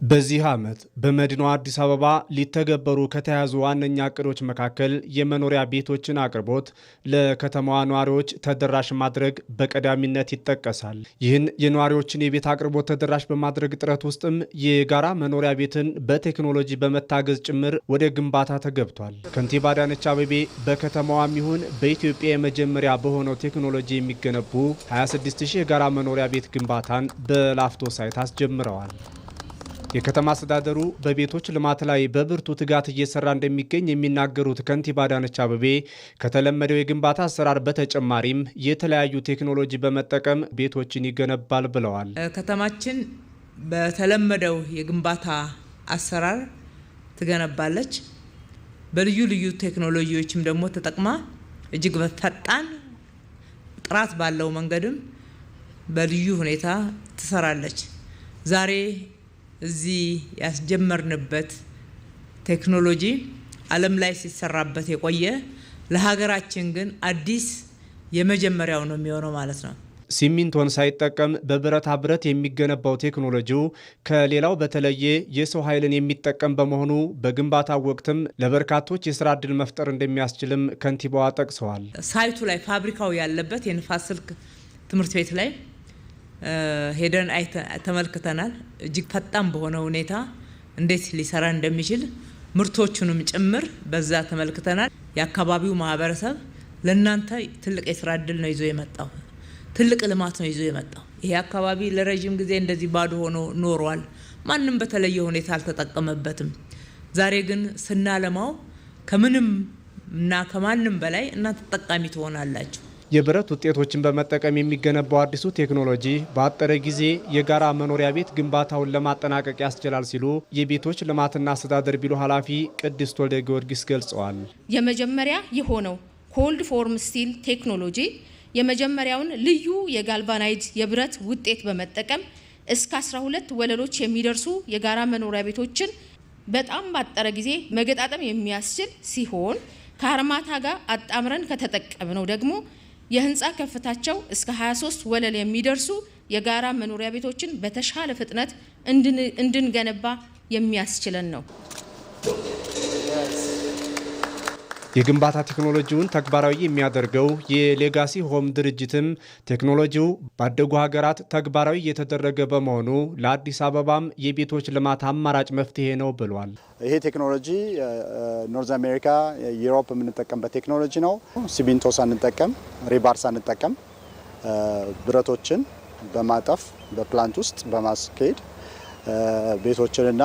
በዚህ ዓመት በመዲናዋ አዲስ አበባ ሊተገበሩ ከተያዙ ዋነኛ እቅዶች መካከል የመኖሪያ ቤቶችን አቅርቦት ለከተማዋ ነዋሪዎች ተደራሽ ማድረግ በቀዳሚነት ይጠቀሳል። ይህን የነዋሪዎችን የቤት አቅርቦት ተደራሽ በማድረግ ጥረት ውስጥም የጋራ መኖሪያ ቤትን በቴክኖሎጂ በመታገዝ ጭምር ወደ ግንባታ ተገብቷል። ከንቲባ አዳነች አቤቤ በከተማዋም ይሁን በኢትዮጵያ የመጀመሪያ በሆነው ቴክኖሎጂ የሚገነቡ 26000 የጋራ መኖሪያ ቤት ግንባታን በላፍቶ ሳይት አስጀምረዋል። የከተማ አስተዳደሩ በቤቶች ልማት ላይ በብርቱ ትጋት እየሰራ እንደሚገኝ የሚናገሩት ከንቲባ አዳነች አቤቤ ከተለመደው የግንባታ አሰራር በተጨማሪም የተለያዩ ቴክኖሎጂ በመጠቀም ቤቶችን ይገነባል ብለዋል። ከተማችን በተለመደው የግንባታ አሰራር ትገነባለች። በልዩ ልዩ ቴክኖሎጂዎችም ደግሞ ተጠቅማ እጅግ በፈጣን ጥራት ባለው መንገድም በልዩ ሁኔታ ትሰራለች። ዛሬ እዚህ ያስጀመርንበት ቴክኖሎጂ ዓለም ላይ ሲሰራበት የቆየ ለሀገራችን ግን አዲስ የመጀመሪያው ነው የሚሆነው ማለት ነው። ሲሚንቶን ሳይጠቀም በብረታ ብረት የሚገነባው ቴክኖሎጂው ከሌላው በተለየ የሰው ኃይልን የሚጠቀም በመሆኑ በግንባታ ወቅትም ለበርካቶች የስራ ዕድል መፍጠር እንደሚያስችልም ከንቲባዋ ጠቅሰዋል። ሳይቱ ላይ ፋብሪካው ያለበት የንፋስ ስልክ ትምህርት ቤት ላይ ሄደን ተመልክተናል። እጅግ ፈጣን በሆነ ሁኔታ እንዴት ሊሰራ እንደሚችል ምርቶቹንም ጭምር በዛ ተመልክተናል። የአካባቢው ማህበረሰብ ለእናንተ ትልቅ የስራ ዕድል ነው ይዞ የመጣው፣ ትልቅ ልማት ነው ይዞ የመጣው። ይሄ አካባቢ ለረጅም ጊዜ እንደዚህ ባዶ ሆኖ ኖሯል። ማንም በተለየ ሁኔታ አልተጠቀመበትም። ዛሬ ግን ስናለማው ከምንም እና ከማንም በላይ እናንተ ተጠቃሚ ትሆናላችሁ። የብረት ውጤቶችን በመጠቀም የሚገነባው አዲሱ ቴክኖሎጂ በአጠረ ጊዜ የጋራ መኖሪያ ቤት ግንባታውን ለማጠናቀቅ ያስችላል ሲሉ የቤቶች ልማትና አስተዳደር ቢሮ ኃላፊ ቅድስት ወልደ ጊዮርጊስ ገልጸዋል። የመጀመሪያ የሆነው ኮልድ ፎርም ስቲል ቴክኖሎጂ የመጀመሪያውን ልዩ የጋልቫናይድ የብረት ውጤት በመጠቀም እስከ 12 ወለሎች የሚደርሱ የጋራ መኖሪያ ቤቶችን በጣም ባጠረ ጊዜ መገጣጠም የሚያስችል ሲሆን ከአርማታ ጋር አጣምረን ከተጠቀምነው ደግሞ የህንፃ ከፍታቸው እስከ 23 ወለል የሚደርሱ የጋራ መኖሪያ ቤቶችን በተሻለ ፍጥነት እንድንገነባ የሚያስችለን ነው። የግንባታ ቴክኖሎጂውን ተግባራዊ የሚያደርገው የሌጋሲ ሆም ድርጅትም ቴክኖሎጂው ባደጉ ሀገራት ተግባራዊ እየተደረገ በመሆኑ ለአዲስ አበባም የቤቶች ልማት አማራጭ መፍትሄ ነው ብሏል። ይሄ ቴክኖሎጂ ኖርዝ አሜሪካ፣ ዩሮፕ የምንጠቀምበት ቴክኖሎጂ ነው። ሲሚንቶ ሳንጠቀም፣ ሪባር ሳንጠቀም ብረቶችን በማጠፍ በፕላንት ውስጥ በማስኬድ ቤቶችንና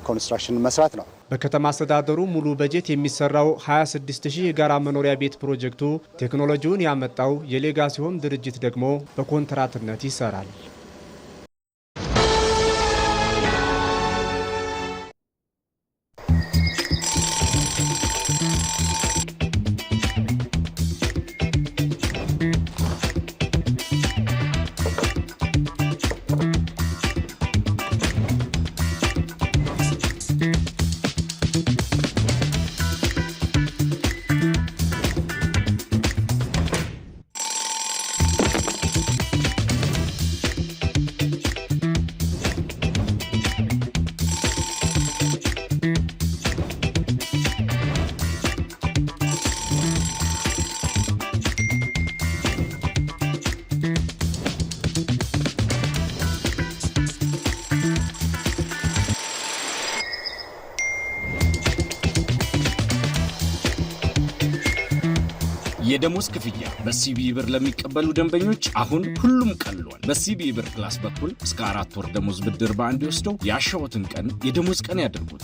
ኮንስትራክሽን መስራት ነው። በከተማ አስተዳደሩ ሙሉ በጀት የሚሰራው 26000 የጋራ መኖሪያ ቤት ፕሮጀክቱ ቴክኖሎጂውን ያመጣው የሌጋሲ ሆም ድርጅት ደግሞ በኮንትራትነት ይሰራል። የደሞዝ ክፍያ በሲቢኢ ብር ለሚቀበሉ ደንበኞች አሁን ሁሉም ቀሏል። በሲቢኢ ብር ፕላስ በኩል እስከ 4 ወር ደሞዝ ብድር በአንድ ወስደው ያሻዎትን ቀን የደሞዝ ቀን ያድርጉት።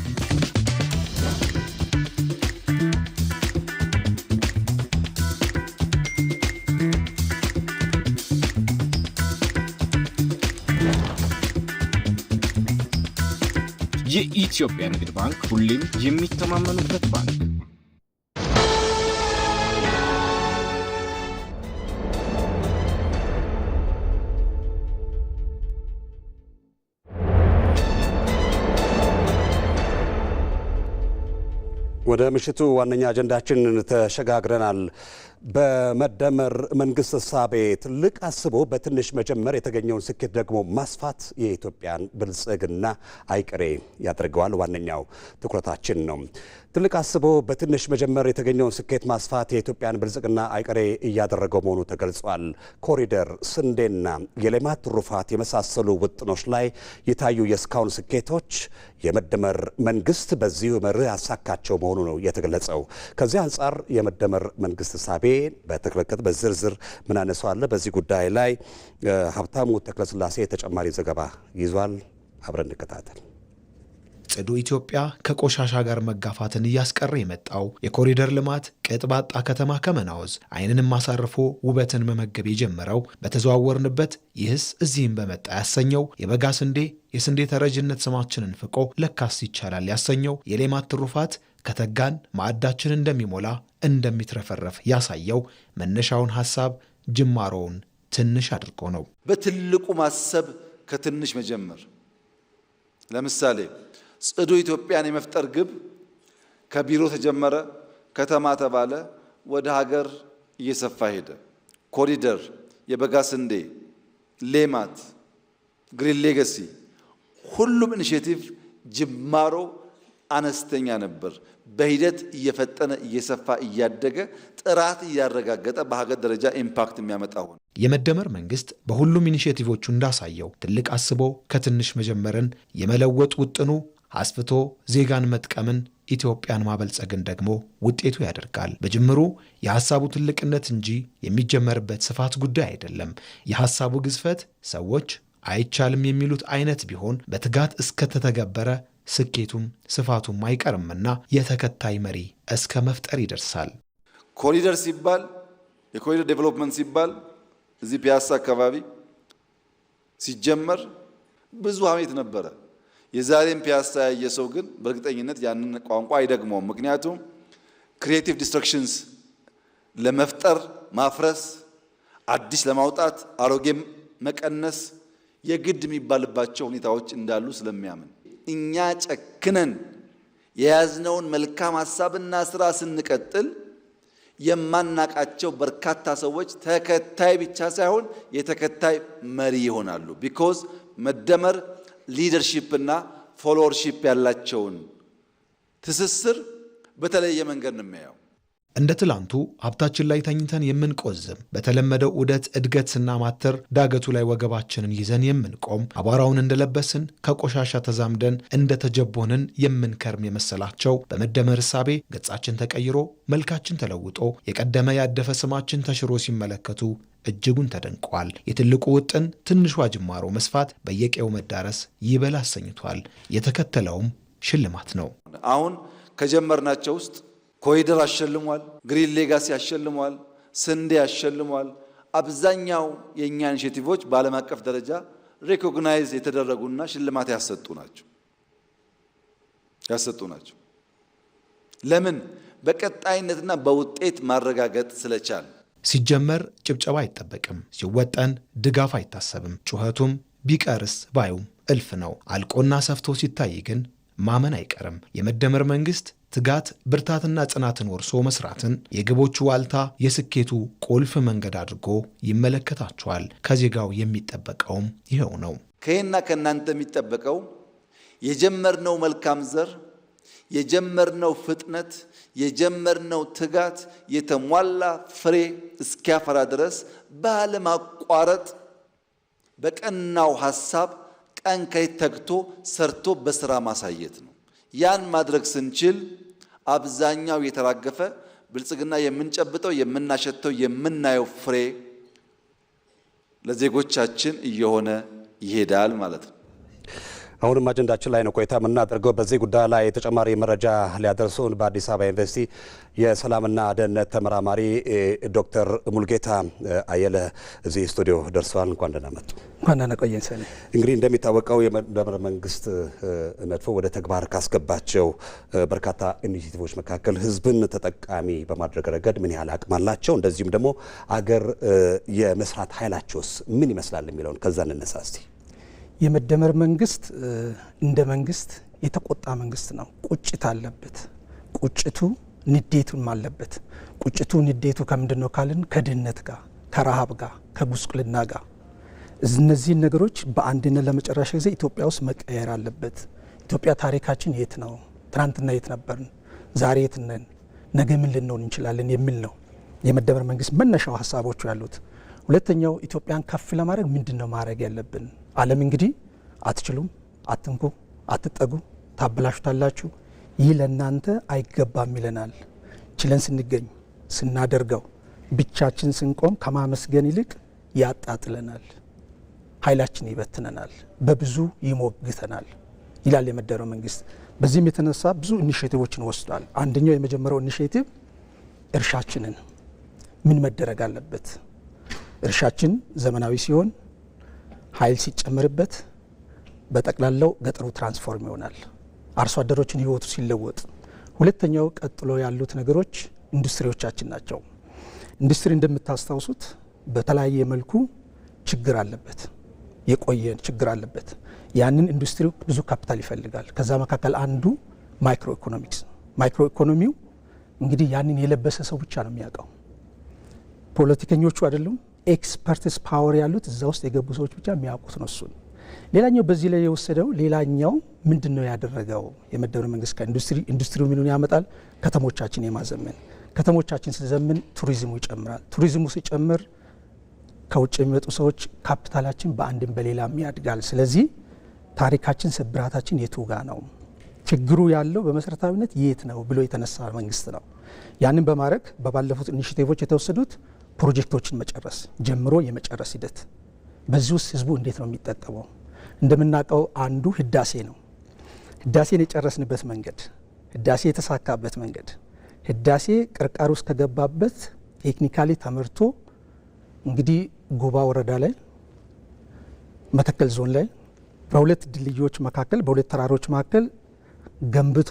የኢትዮጵያ ንግድ ባንክ ሁሌም የሚተማመኑበት ባንክ። ወደ ምሽቱ ዋነኛ አጀንዳችን ተሸጋግረናል። በመደመር መንግስት እሳቤ ትልቅ አስቦ በትንሽ መጀመር የተገኘውን ስኬት ደግሞ ማስፋት የኢትዮጵያን ብልጽግና አይቀሬ ያደርገዋል። ዋነኛው ትኩረታችን ነው። ትልቅ አስቦ በትንሽ መጀመር የተገኘውን ስኬት ማስፋት የኢትዮጵያን ብልጽግና አይቀሬ እያደረገው መሆኑ ተገልጿል። ኮሪደር፣ ስንዴና የሌማት ትሩፋት የመሳሰሉ ውጥኖች ላይ የታዩ የእስካሁን ስኬቶች የመደመር መንግስት በዚሁ መርህ ያሳካቸው መሆኑ ነው የተገለጸው። ከዚህ አንጻር የመደመር መንግስት እሳቤ በተክለከት በዝርዝር ምን አነሳዋለ። በዚህ ጉዳይ ላይ ሀብታሙ ተክለስላሴ ተጨማሪ ዘገባ ይዟል። አብረን እንከታተል። ጽዱ ኢትዮጵያ ከቆሻሻ ጋር መጋፋትን እያስቀረ የመጣው የኮሪደር ልማት ቅጥ ባጣ ከተማ ከመናወዝ ዓይንንም አሳርፎ ውበትን መመገብ የጀመረው በተዘዋወርንበት ይህስ እዚህም በመጣ ያሰኘው የበጋ ስንዴ የስንዴ ተረጅነት ስማችንን ፍቆ ለካስ ይቻላል ያሰኘው የሌማት ትሩፋት ከተጋን ማዕዳችን እንደሚሞላ እንደሚትረፈረፍ ያሳየው መነሻውን ሐሳብ ጅማሮውን ትንሽ አድርጎ ነው። በትልቁ ማሰብ ከትንሽ መጀመር። ለምሳሌ ጽዱ ኢትዮጵያን የመፍጠር ግብ ከቢሮ ተጀመረ፣ ከተማ ተባለ፣ ወደ ሀገር እየሰፋ ሄደ። ኮሪደር፣ የበጋ ስንዴ፣ ሌማት፣ ግሪን ሌጋሲ፣ ሁሉም ኢኒሼቲቭ ጅማሮ አነስተኛ ነበር። በሂደት እየፈጠነ እየሰፋ እያደገ ጥራት እያረጋገጠ በሀገር ደረጃ ኢምፓክት የሚያመጣ ሆነ። የመደመር መንግስት በሁሉም ኢኒሼቲቮቹ እንዳሳየው ትልቅ አስቦ ከትንሽ መጀመርን የመለወጥ ውጥኑ አስፍቶ ዜጋን መጥቀምን ኢትዮጵያን ማበልጸግን ደግሞ ውጤቱ ያደርጋል። በጅምሩ የሐሳቡ ትልቅነት እንጂ የሚጀመርበት ስፋት ጉዳይ አይደለም። የሐሳቡ ግዝፈት ሰዎች አይቻልም የሚሉት አይነት ቢሆን በትጋት እስከተተገበረ ስኬቱም ስፋቱም አይቀርምና የተከታይ መሪ እስከ መፍጠር ይደርሳል። ኮሪደር ሲባል የኮሪደር ዴቨሎፕመንት ሲባል እዚህ ፒያሳ አካባቢ ሲጀመር ብዙ ሀሜት ነበረ። የዛሬን ፒያሳ ያየ ሰው ግን በእርግጠኝነት ያንን ቋንቋ አይደግመውም። ምክንያቱም ክሪኤቲቭ ዲስትራክሽንስ ለመፍጠር ማፍረስ፣ አዲስ ለማውጣት አሮጌም መቀነስ የግድ የሚባልባቸው ሁኔታዎች እንዳሉ ስለሚያምን እኛ ጨክነን የያዝነውን መልካም ሐሳብና ስራ ስንቀጥል የማናቃቸው በርካታ ሰዎች ተከታይ ብቻ ሳይሆን የተከታይ መሪ ይሆናሉ። ቢኮዝ መደመር ሊደርሺፕ እና ፎሎወርሺፕ ያላቸውን ትስስር በተለየ መንገድ ነው የሚያየው። እንደ ትላንቱ ሀብታችን ላይ ተኝተን የምንቆዝም፣ በተለመደው ዑደት እድገት ስናማትር ዳገቱ ላይ ወገባችንን ይዘን የምንቆም፣ አቧራውን እንደለበስን ከቆሻሻ ተዛምደን እንደተጀቦንን የምንከርም የመሰላቸው በመደመር እሳቤ ገጻችን ተቀይሮ መልካችን ተለውጦ የቀደመ ያደፈ ስማችን ተሽሮ ሲመለከቱ እጅጉን ተደንቀዋል። የትልቁ ውጥን ትንሿ ጅማሮ መስፋት በየቀው መዳረስ ይበል አሰኝቷል። የተከተለውም ሽልማት ነው። አሁን ከጀመርናቸው ውስጥ ኮሪደር አሸልሟል፣ ግሪን ሌጋሲ አሸልሟል፣ ስንዴ አሸልሟል። አብዛኛው የእኛ ኢኒሼቲቮች በዓለም አቀፍ ደረጃ ሬኮግናይዝ የተደረጉና ሽልማት ያሰጡ ናቸው። ለምን? በቀጣይነትና በውጤት ማረጋገጥ ስለቻል። ሲጀመር ጭብጨባ አይጠበቅም፣ ሲወጠን ድጋፍ አይታሰብም። ጩኸቱም ቢቀርስ ባዩም እልፍ ነው። አልቆና ሰፍቶ ሲታይ ግን ማመን አይቀርም። የመደመር መንግስት ትጋት ብርታትና ጽናትን ወርሶ መስራትን የግቦቹ ዋልታ የስኬቱ ቁልፍ መንገድ አድርጎ ይመለከታቸዋል። ከዜጋው የሚጠበቀውም ይኸው ነው። ከእኔና ከእናንተ የሚጠበቀው የጀመርነው መልካም ዘር፣ የጀመርነው ፍጥነት፣ የጀመርነው ትጋት የተሟላ ፍሬ እስኪያፈራ ድረስ ባለማቋረጥ በቀናው ሐሳብ ቀን ከሌት ተግቶ ሰርቶ በስራ ማሳየት ነው። ያን ማድረግ ስንችል አብዛኛው የተራገፈ ብልጽግና የምንጨብጠው የምናሸተው የምናየው ፍሬ ለዜጎቻችን እየሆነ ይሄዳል ማለት ነው። አሁንም አጀንዳችን ላይ ነው ቆይታ የምናደርገው። በዚህ ጉዳይ ላይ ተጨማሪ መረጃ ሊያደርሱን በአዲስ አበባ ዩኒቨርሲቲ የሰላምና ደህንነት ተመራማሪ ዶክተር ሙልጌታ አየለ እዚህ ስቱዲዮ ደርሰዋል። እንኳን ደህና መጡ። እንኳን ደህና ቆየን ሰኔ። እንግዲህ እንደሚታወቀው የመደመር መንግስት ነድፎ ወደ ተግባር ካስገባቸው በርካታ ኢኒሼቲቮች መካከል ህዝብን ተጠቃሚ በማድረግ ረገድ ምን ያህል አቅም አላቸው፣ እንደዚሁም ደግሞ አገር የመስራት ኃይላቸውስ ምን ይመስላል የሚለውን ከዛ እንነሳ እስቲ። የመደመር መንግስት እንደ መንግስት የተቆጣ መንግስት ነው። ቁጭት አለበት። ቁጭቱ ንዴቱም አለበት። ቁጭቱ ንዴቱ ከምንድነው ካልን ከድህነት ጋር፣ ከረሃብ ጋር፣ ከጉስቁልና ጋር እነዚህን ነገሮች በአንድነት ለመጨረሻ ጊዜ ኢትዮጵያ ውስጥ መቀየር አለበት። ኢትዮጵያ ታሪካችን የት ነው? ትናንትና የት ነበርን? ዛሬ የት ነን? ነገ ምን ልንሆን እንችላለን? የሚል ነው የመደመር መንግስት መነሻው ሀሳቦቹ ያሉት። ሁለተኛው ኢትዮጵያን ከፍ ለማድረግ ምንድነው ማድረግ ያለብን? ዓለም እንግዲህ አትችሉም፣ አትንኩ፣ አትጠጉ፣ ታበላሹታላችሁ፣ ይህ ለእናንተ አይገባም ይለናል። ችለን ስንገኝ ስናደርገው ብቻችን ስንቆም ከማመስገን ይልቅ ያጣጥለናል፣ ኃይላችን ይበትነናል፣ በብዙ ይሞግተናል ይላል የመደመር መንግስት። በዚህም የተነሳ ብዙ ኢኒሼቲቮችን ወስዷል። አንደኛው የመጀመሪያው ኢኒሼቲቭ እርሻችንን ምን መደረግ አለበት? እርሻችን ዘመናዊ ሲሆን ኃይል ሲጨመርበት በጠቅላላው ገጠሩ ትራንስፎርም ይሆናል፣ አርሶ አደሮችን ህይወቱ ሲለወጥ። ሁለተኛው ቀጥሎ ያሉት ነገሮች ኢንዱስትሪዎቻችን ናቸው። ኢንዱስትሪ እንደምታስታውሱት በተለያየ መልኩ ችግር አለበት፣ የቆየ ችግር አለበት። ያንን ኢንዱስትሪው ብዙ ካፒታል ይፈልጋል። ከዛ መካከል አንዱ ማይክሮ ኢኮኖሚክስ። ማይክሮ ኢኮኖሚው እንግዲህ ያንን የለበሰ ሰው ብቻ ነው የሚያውቀው፣ ፖለቲከኞቹ አይደሉም። ኤክስፐርትስ ፓወር ያሉት እዛ ውስጥ የገቡ ሰዎች ብቻ የሚያውቁት ነው እሱን። ሌላኛው በዚህ ላይ የወሰደው ሌላኛው ምንድን ነው ያደረገው የመደመር መንግስት ኢንዱስትሪው ምኑን ያመጣል? ከተሞቻችን የማዘመን። ከተሞቻችን ሲዘምን ቱሪዝሙ ይጨምራል። ቱሪዝሙ ሲጨምር ከውጭ የሚመጡ ሰዎች ካፒታላችን በአንድም በሌላም ያድጋል። ስለዚህ ታሪካችን ስብራታችን የቱ ጋ ነው? ችግሩ ያለው በመሰረታዊነት የት ነው ብሎ የተነሳ መንግስት ነው። ያንን በማድረግ በባለፉት ኢኒሼቲቮች የተወሰዱት ፕሮጀክቶችን መጨረስ ጀምሮ የመጨረስ ሂደት። በዚህ ውስጥ ህዝቡ እንዴት ነው የሚጠቀመው? እንደምናውቀው አንዱ ህዳሴ ነው። ህዳሴን የጨረስንበት መንገድ፣ ህዳሴ የተሳካበት መንገድ፣ ህዳሴ ቅርቃር ውስጥ ከገባበት ቴክኒካሊ ተመርቶ እንግዲህ ጉባ ወረዳ ላይ መተከል ዞን ላይ በሁለት ድልድዮች መካከል በሁለት ተራሮች መካከል ገንብቶ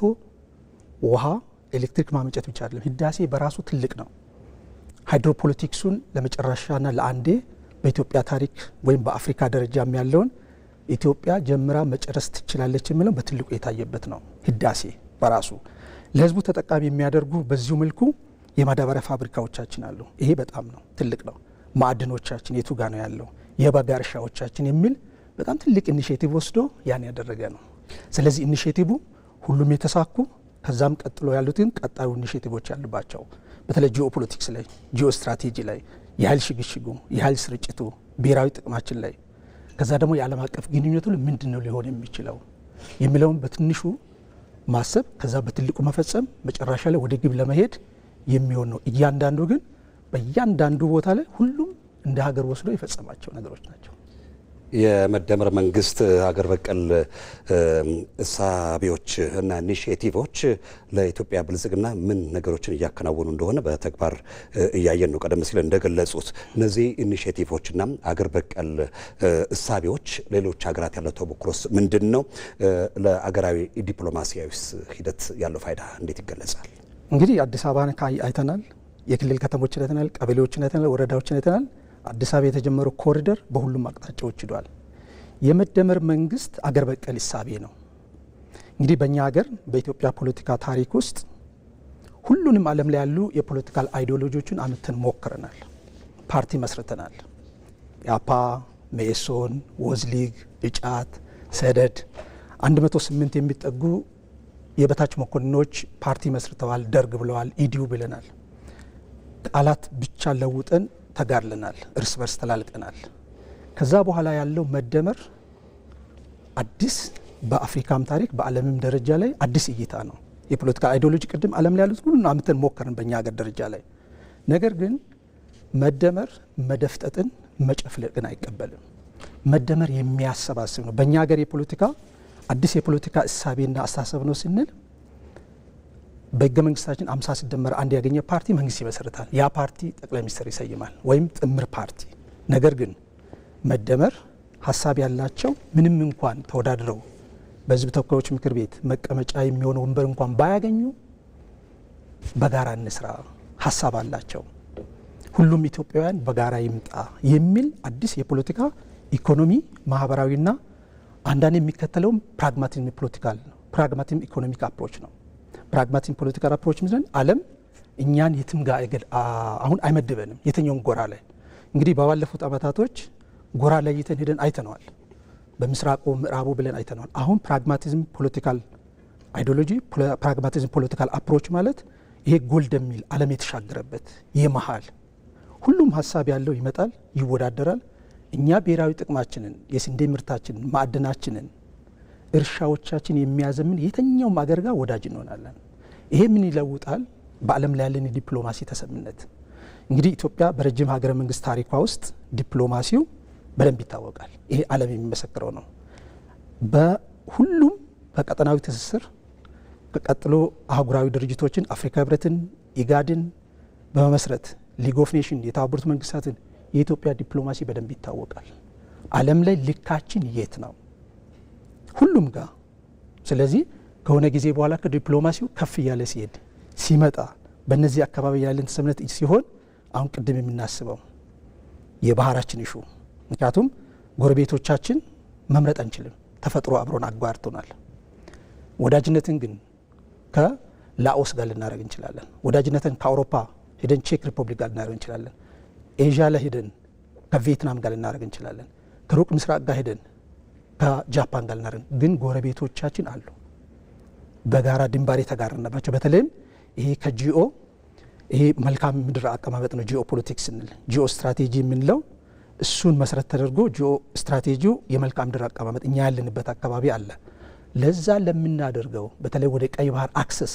ውሃ ኤሌክትሪክ ማመንጨት ብቻ አይደለም፣ ህዳሴ በራሱ ትልቅ ነው። ሃይድሮፖለቲክሱን ለመጨረሻና ለአንዴ በኢትዮጵያ ታሪክ ወይም በአፍሪካ ደረጃም ያለውን ኢትዮጵያ ጀምራ መጨረስ ትችላለች የሚለው በትልቁ የታየበት ነው። ህዳሴ በራሱ ለህዝቡ ተጠቃሚ የሚያደርጉ በዚሁ መልኩ የማዳበሪያ ፋብሪካዎቻችን አሉ። ይሄ በጣም ነው ትልቅ ነው። ማዕድኖቻችን የቱ ጋ ነው ያለው? የበጋ እርሻዎቻችን የሚል በጣም ትልቅ ኢኒሼቲቭ ወስዶ ያን ያደረገ ነው። ስለዚህ ኢኒሼቲቭ ሁሉም የተሳኩ ከዛም ቀጥሎ ያሉትን ቀጣዩ ኢኒሼቲቮች ያሉባቸው በተለይ ጂኦፖለቲክስ ላይ ጂኦ ስትራቴጂ ላይ የኃይል ሽግሽጉ የኃይል ስርጭቱ ብሔራዊ ጥቅማችን ላይ ከዛ ደግሞ የዓለም አቀፍ ግንኙነቱ ምንድነው ሊሆን የሚችለው የሚለውን በትንሹ ማሰብ ከዛ በትልቁ መፈጸም መጨረሻ ላይ ወደ ግብ ለመሄድ የሚሆን ነው። እያንዳንዱ ግን በእያንዳንዱ ቦታ ላይ ሁሉም እንደ ሀገር ወስዶ የፈጸማቸው ነገሮች ናቸው። የመደመር መንግስት ሀገር በቀል እሳቤዎች እና ኢኒሼቲቮች ለኢትዮጵያ ብልጽግና ምን ነገሮችን እያከናወኑ እንደሆነ በተግባር እያየን ነው። ቀደም ሲል እንደገለጹት እነዚህ ኢኒሼቲቮችና ሀገር በቀል እሳቤዎች ሌሎች ሀገራት ያለው ተሞክሮስ ምንድን ነው? ለአገራዊ ዲፕሎማሲያዊ ሂደት ያለው ፋይዳ እንዴት ይገለጻል? እንግዲህ አዲስ አበባን አይተናል፣ የክልል ከተሞችን አይተናል፣ ቀበሌዎችን አይተናል፣ ወረዳዎችን አይተናል። አዲስ አበባ የተጀመረው ኮሪደር በሁሉም አቅጣጫዎች ሄዷል። የመደመር መንግስት አገር በቀል እሳቤ ነው። እንግዲህ በእኛ ሀገር በኢትዮጵያ ፖለቲካ ታሪክ ውስጥ ሁሉንም ዓለም ላይ ያሉ የፖለቲካል አይዲዮሎጂዎችን አምተን ሞክረናል። ፓርቲ መስርተናል። ያፓ፣ መኢሶን፣ ወዝሊግ፣ እጫት፣ ሰደድ 108 የሚጠጉ የበታች መኮንኖች ፓርቲ መስርተዋል። ደርግ ብለዋል። ኢዲዩ ብለናል። ቃላት ብቻ ለውጠን ተጋድለናል። እርስ በርስ ተላልቀናል። ከዛ በኋላ ያለው መደመር አዲስ በአፍሪካም ታሪክ በዓለምም ደረጃ ላይ አዲስ እይታ ነው። የፖለቲካ አይዲዮሎጂ ቅድም ዓለም ላይ ያሉት ሁሉን አምተን ሞከርን በእኛ ሀገር ደረጃ ላይ። ነገር ግን መደመር መደፍጠጥን መጨፍለቅን አይቀበልም። መደመር የሚያሰባስብ ነው። በእኛ ሀገር የፖለቲካ አዲስ የፖለቲካ እሳቤና አስተሳሰብ ነው ስንል በህገ መንግስታችን 50 ሲደመር 1 ያገኘ ፓርቲ መንግስት ይመሰርታል። ያ ፓርቲ ጠቅላይ ሚኒስትር ይሰይማል ወይም ጥምር ፓርቲ። ነገር ግን መደመር ሀሳብ ያላቸው ምንም እንኳን ተወዳድረው በህዝብ ተወካዮች ምክር ቤት መቀመጫ የሚሆነው ወንበር እንኳን ባያገኙ በጋራ እንስራ ሀሳብ አላቸው። ሁሉም ኢትዮጵያውያን በጋራ ይምጣ የሚል አዲስ የፖለቲካ ኢኮኖሚ፣ ማህበራዊና አንዳንድ የሚከተለውም ፕራግማቲዝም ኢኮኖሚክ አፕሮች ነው። ፕራግማቲክ ፖለቲካል አፕሮች ምንድን ዓለም እኛን የትም ጋር አሁን አይመድበንም። የትኛውን ጎራ ላይ እንግዲህ ባለፉት አመታቶች ጎራ ለይተን ሄደን አይተነዋል። በምስራቁ ምዕራቡ ብለን አይተነዋል። አሁን ፕራግማቲዝም ፖለቲካል አይዲዮሎጂ ፕራግማቲዝም ፖለቲካል አፕሮች ማለት ይሄ ጎልደን ሚል ዓለም የተሻገረበት የመሃል ሁሉም ሀሳብ ያለው ይመጣል፣ ይወዳደራል። እኛ ብሔራዊ ጥቅማችንን የስንዴ ምርታችንን፣ ማዕድናችንን፣ እርሻዎቻችን የሚያዘምን የትኛውም አገር ጋር ወዳጅ እንሆናለን። ይሄ ምን ይለውጣል? በዓለም ላይ ያለን የዲፕሎማሲ ተሰሚነት። እንግዲህ ኢትዮጵያ በረጅም ሀገረ መንግስት ታሪኳ ውስጥ ዲፕሎማሲው በደንብ ይታወቃል። ይሄ ዓለም የሚመሰክረው ነው። በሁሉም በቀጠናዊ ትስስር ቀጥሎ አህጉራዊ ድርጅቶችን አፍሪካ ህብረትን፣ ኢጋድን በመመስረት ሊግ ኦፍ ኔሽን የተባበሩት መንግስታትን የኢትዮጵያ ዲፕሎማሲ በደንብ ይታወቃል። ዓለም ላይ ልካችን የት ነው? ሁሉም ጋር። ስለዚህ ከሆነ ጊዜ በኋላ ከዲፕሎማሲው ከፍ እያለ ሲሄድ ሲመጣ በእነዚህ አካባቢ ያለን ተሰምነት ሲሆን አሁን ቅድም የምናስበው የባህራችን ኢሹ፣ ምክንያቱም ጎረቤቶቻችን መምረጥ አንችልም። ተፈጥሮ አብሮን አጓርቶናል። ወዳጅነትን ግን ከላኦስ ጋር ልናደርግ እንችላለን። ወዳጅነትን ከአውሮፓ ሄደን ቼክ ሪፐብሊክ ጋር ልናደርግ እንችላለን። ኤዥያ ላይ ሄደን ከቪየትናም ጋር ልናደርግ እንችላለን። ከሩቅ ምስራቅ ጋር ሄደን ከጃፓን ጋር ልናደርግ፣ ግን ጎረቤቶቻችን አሉ በጋራ ድንባር የተጋረነባቸው። በተለይም ይሄ ከጂኦ ይሄ መልካም ምድር አቀማመጥ ነው። ጂኦ ፖለቲክስ ስንል ጂኦ ስትራቴጂ የምንለው እሱን መሰረት ተደርጎ ጂኦ ስትራቴጂው የመልካም ምድር አቀማመጥ እኛ ያለንበት አካባቢ አለ። ለዛ ለምናደርገው በተለይ ወደ ቀይ ባህር አክሰስ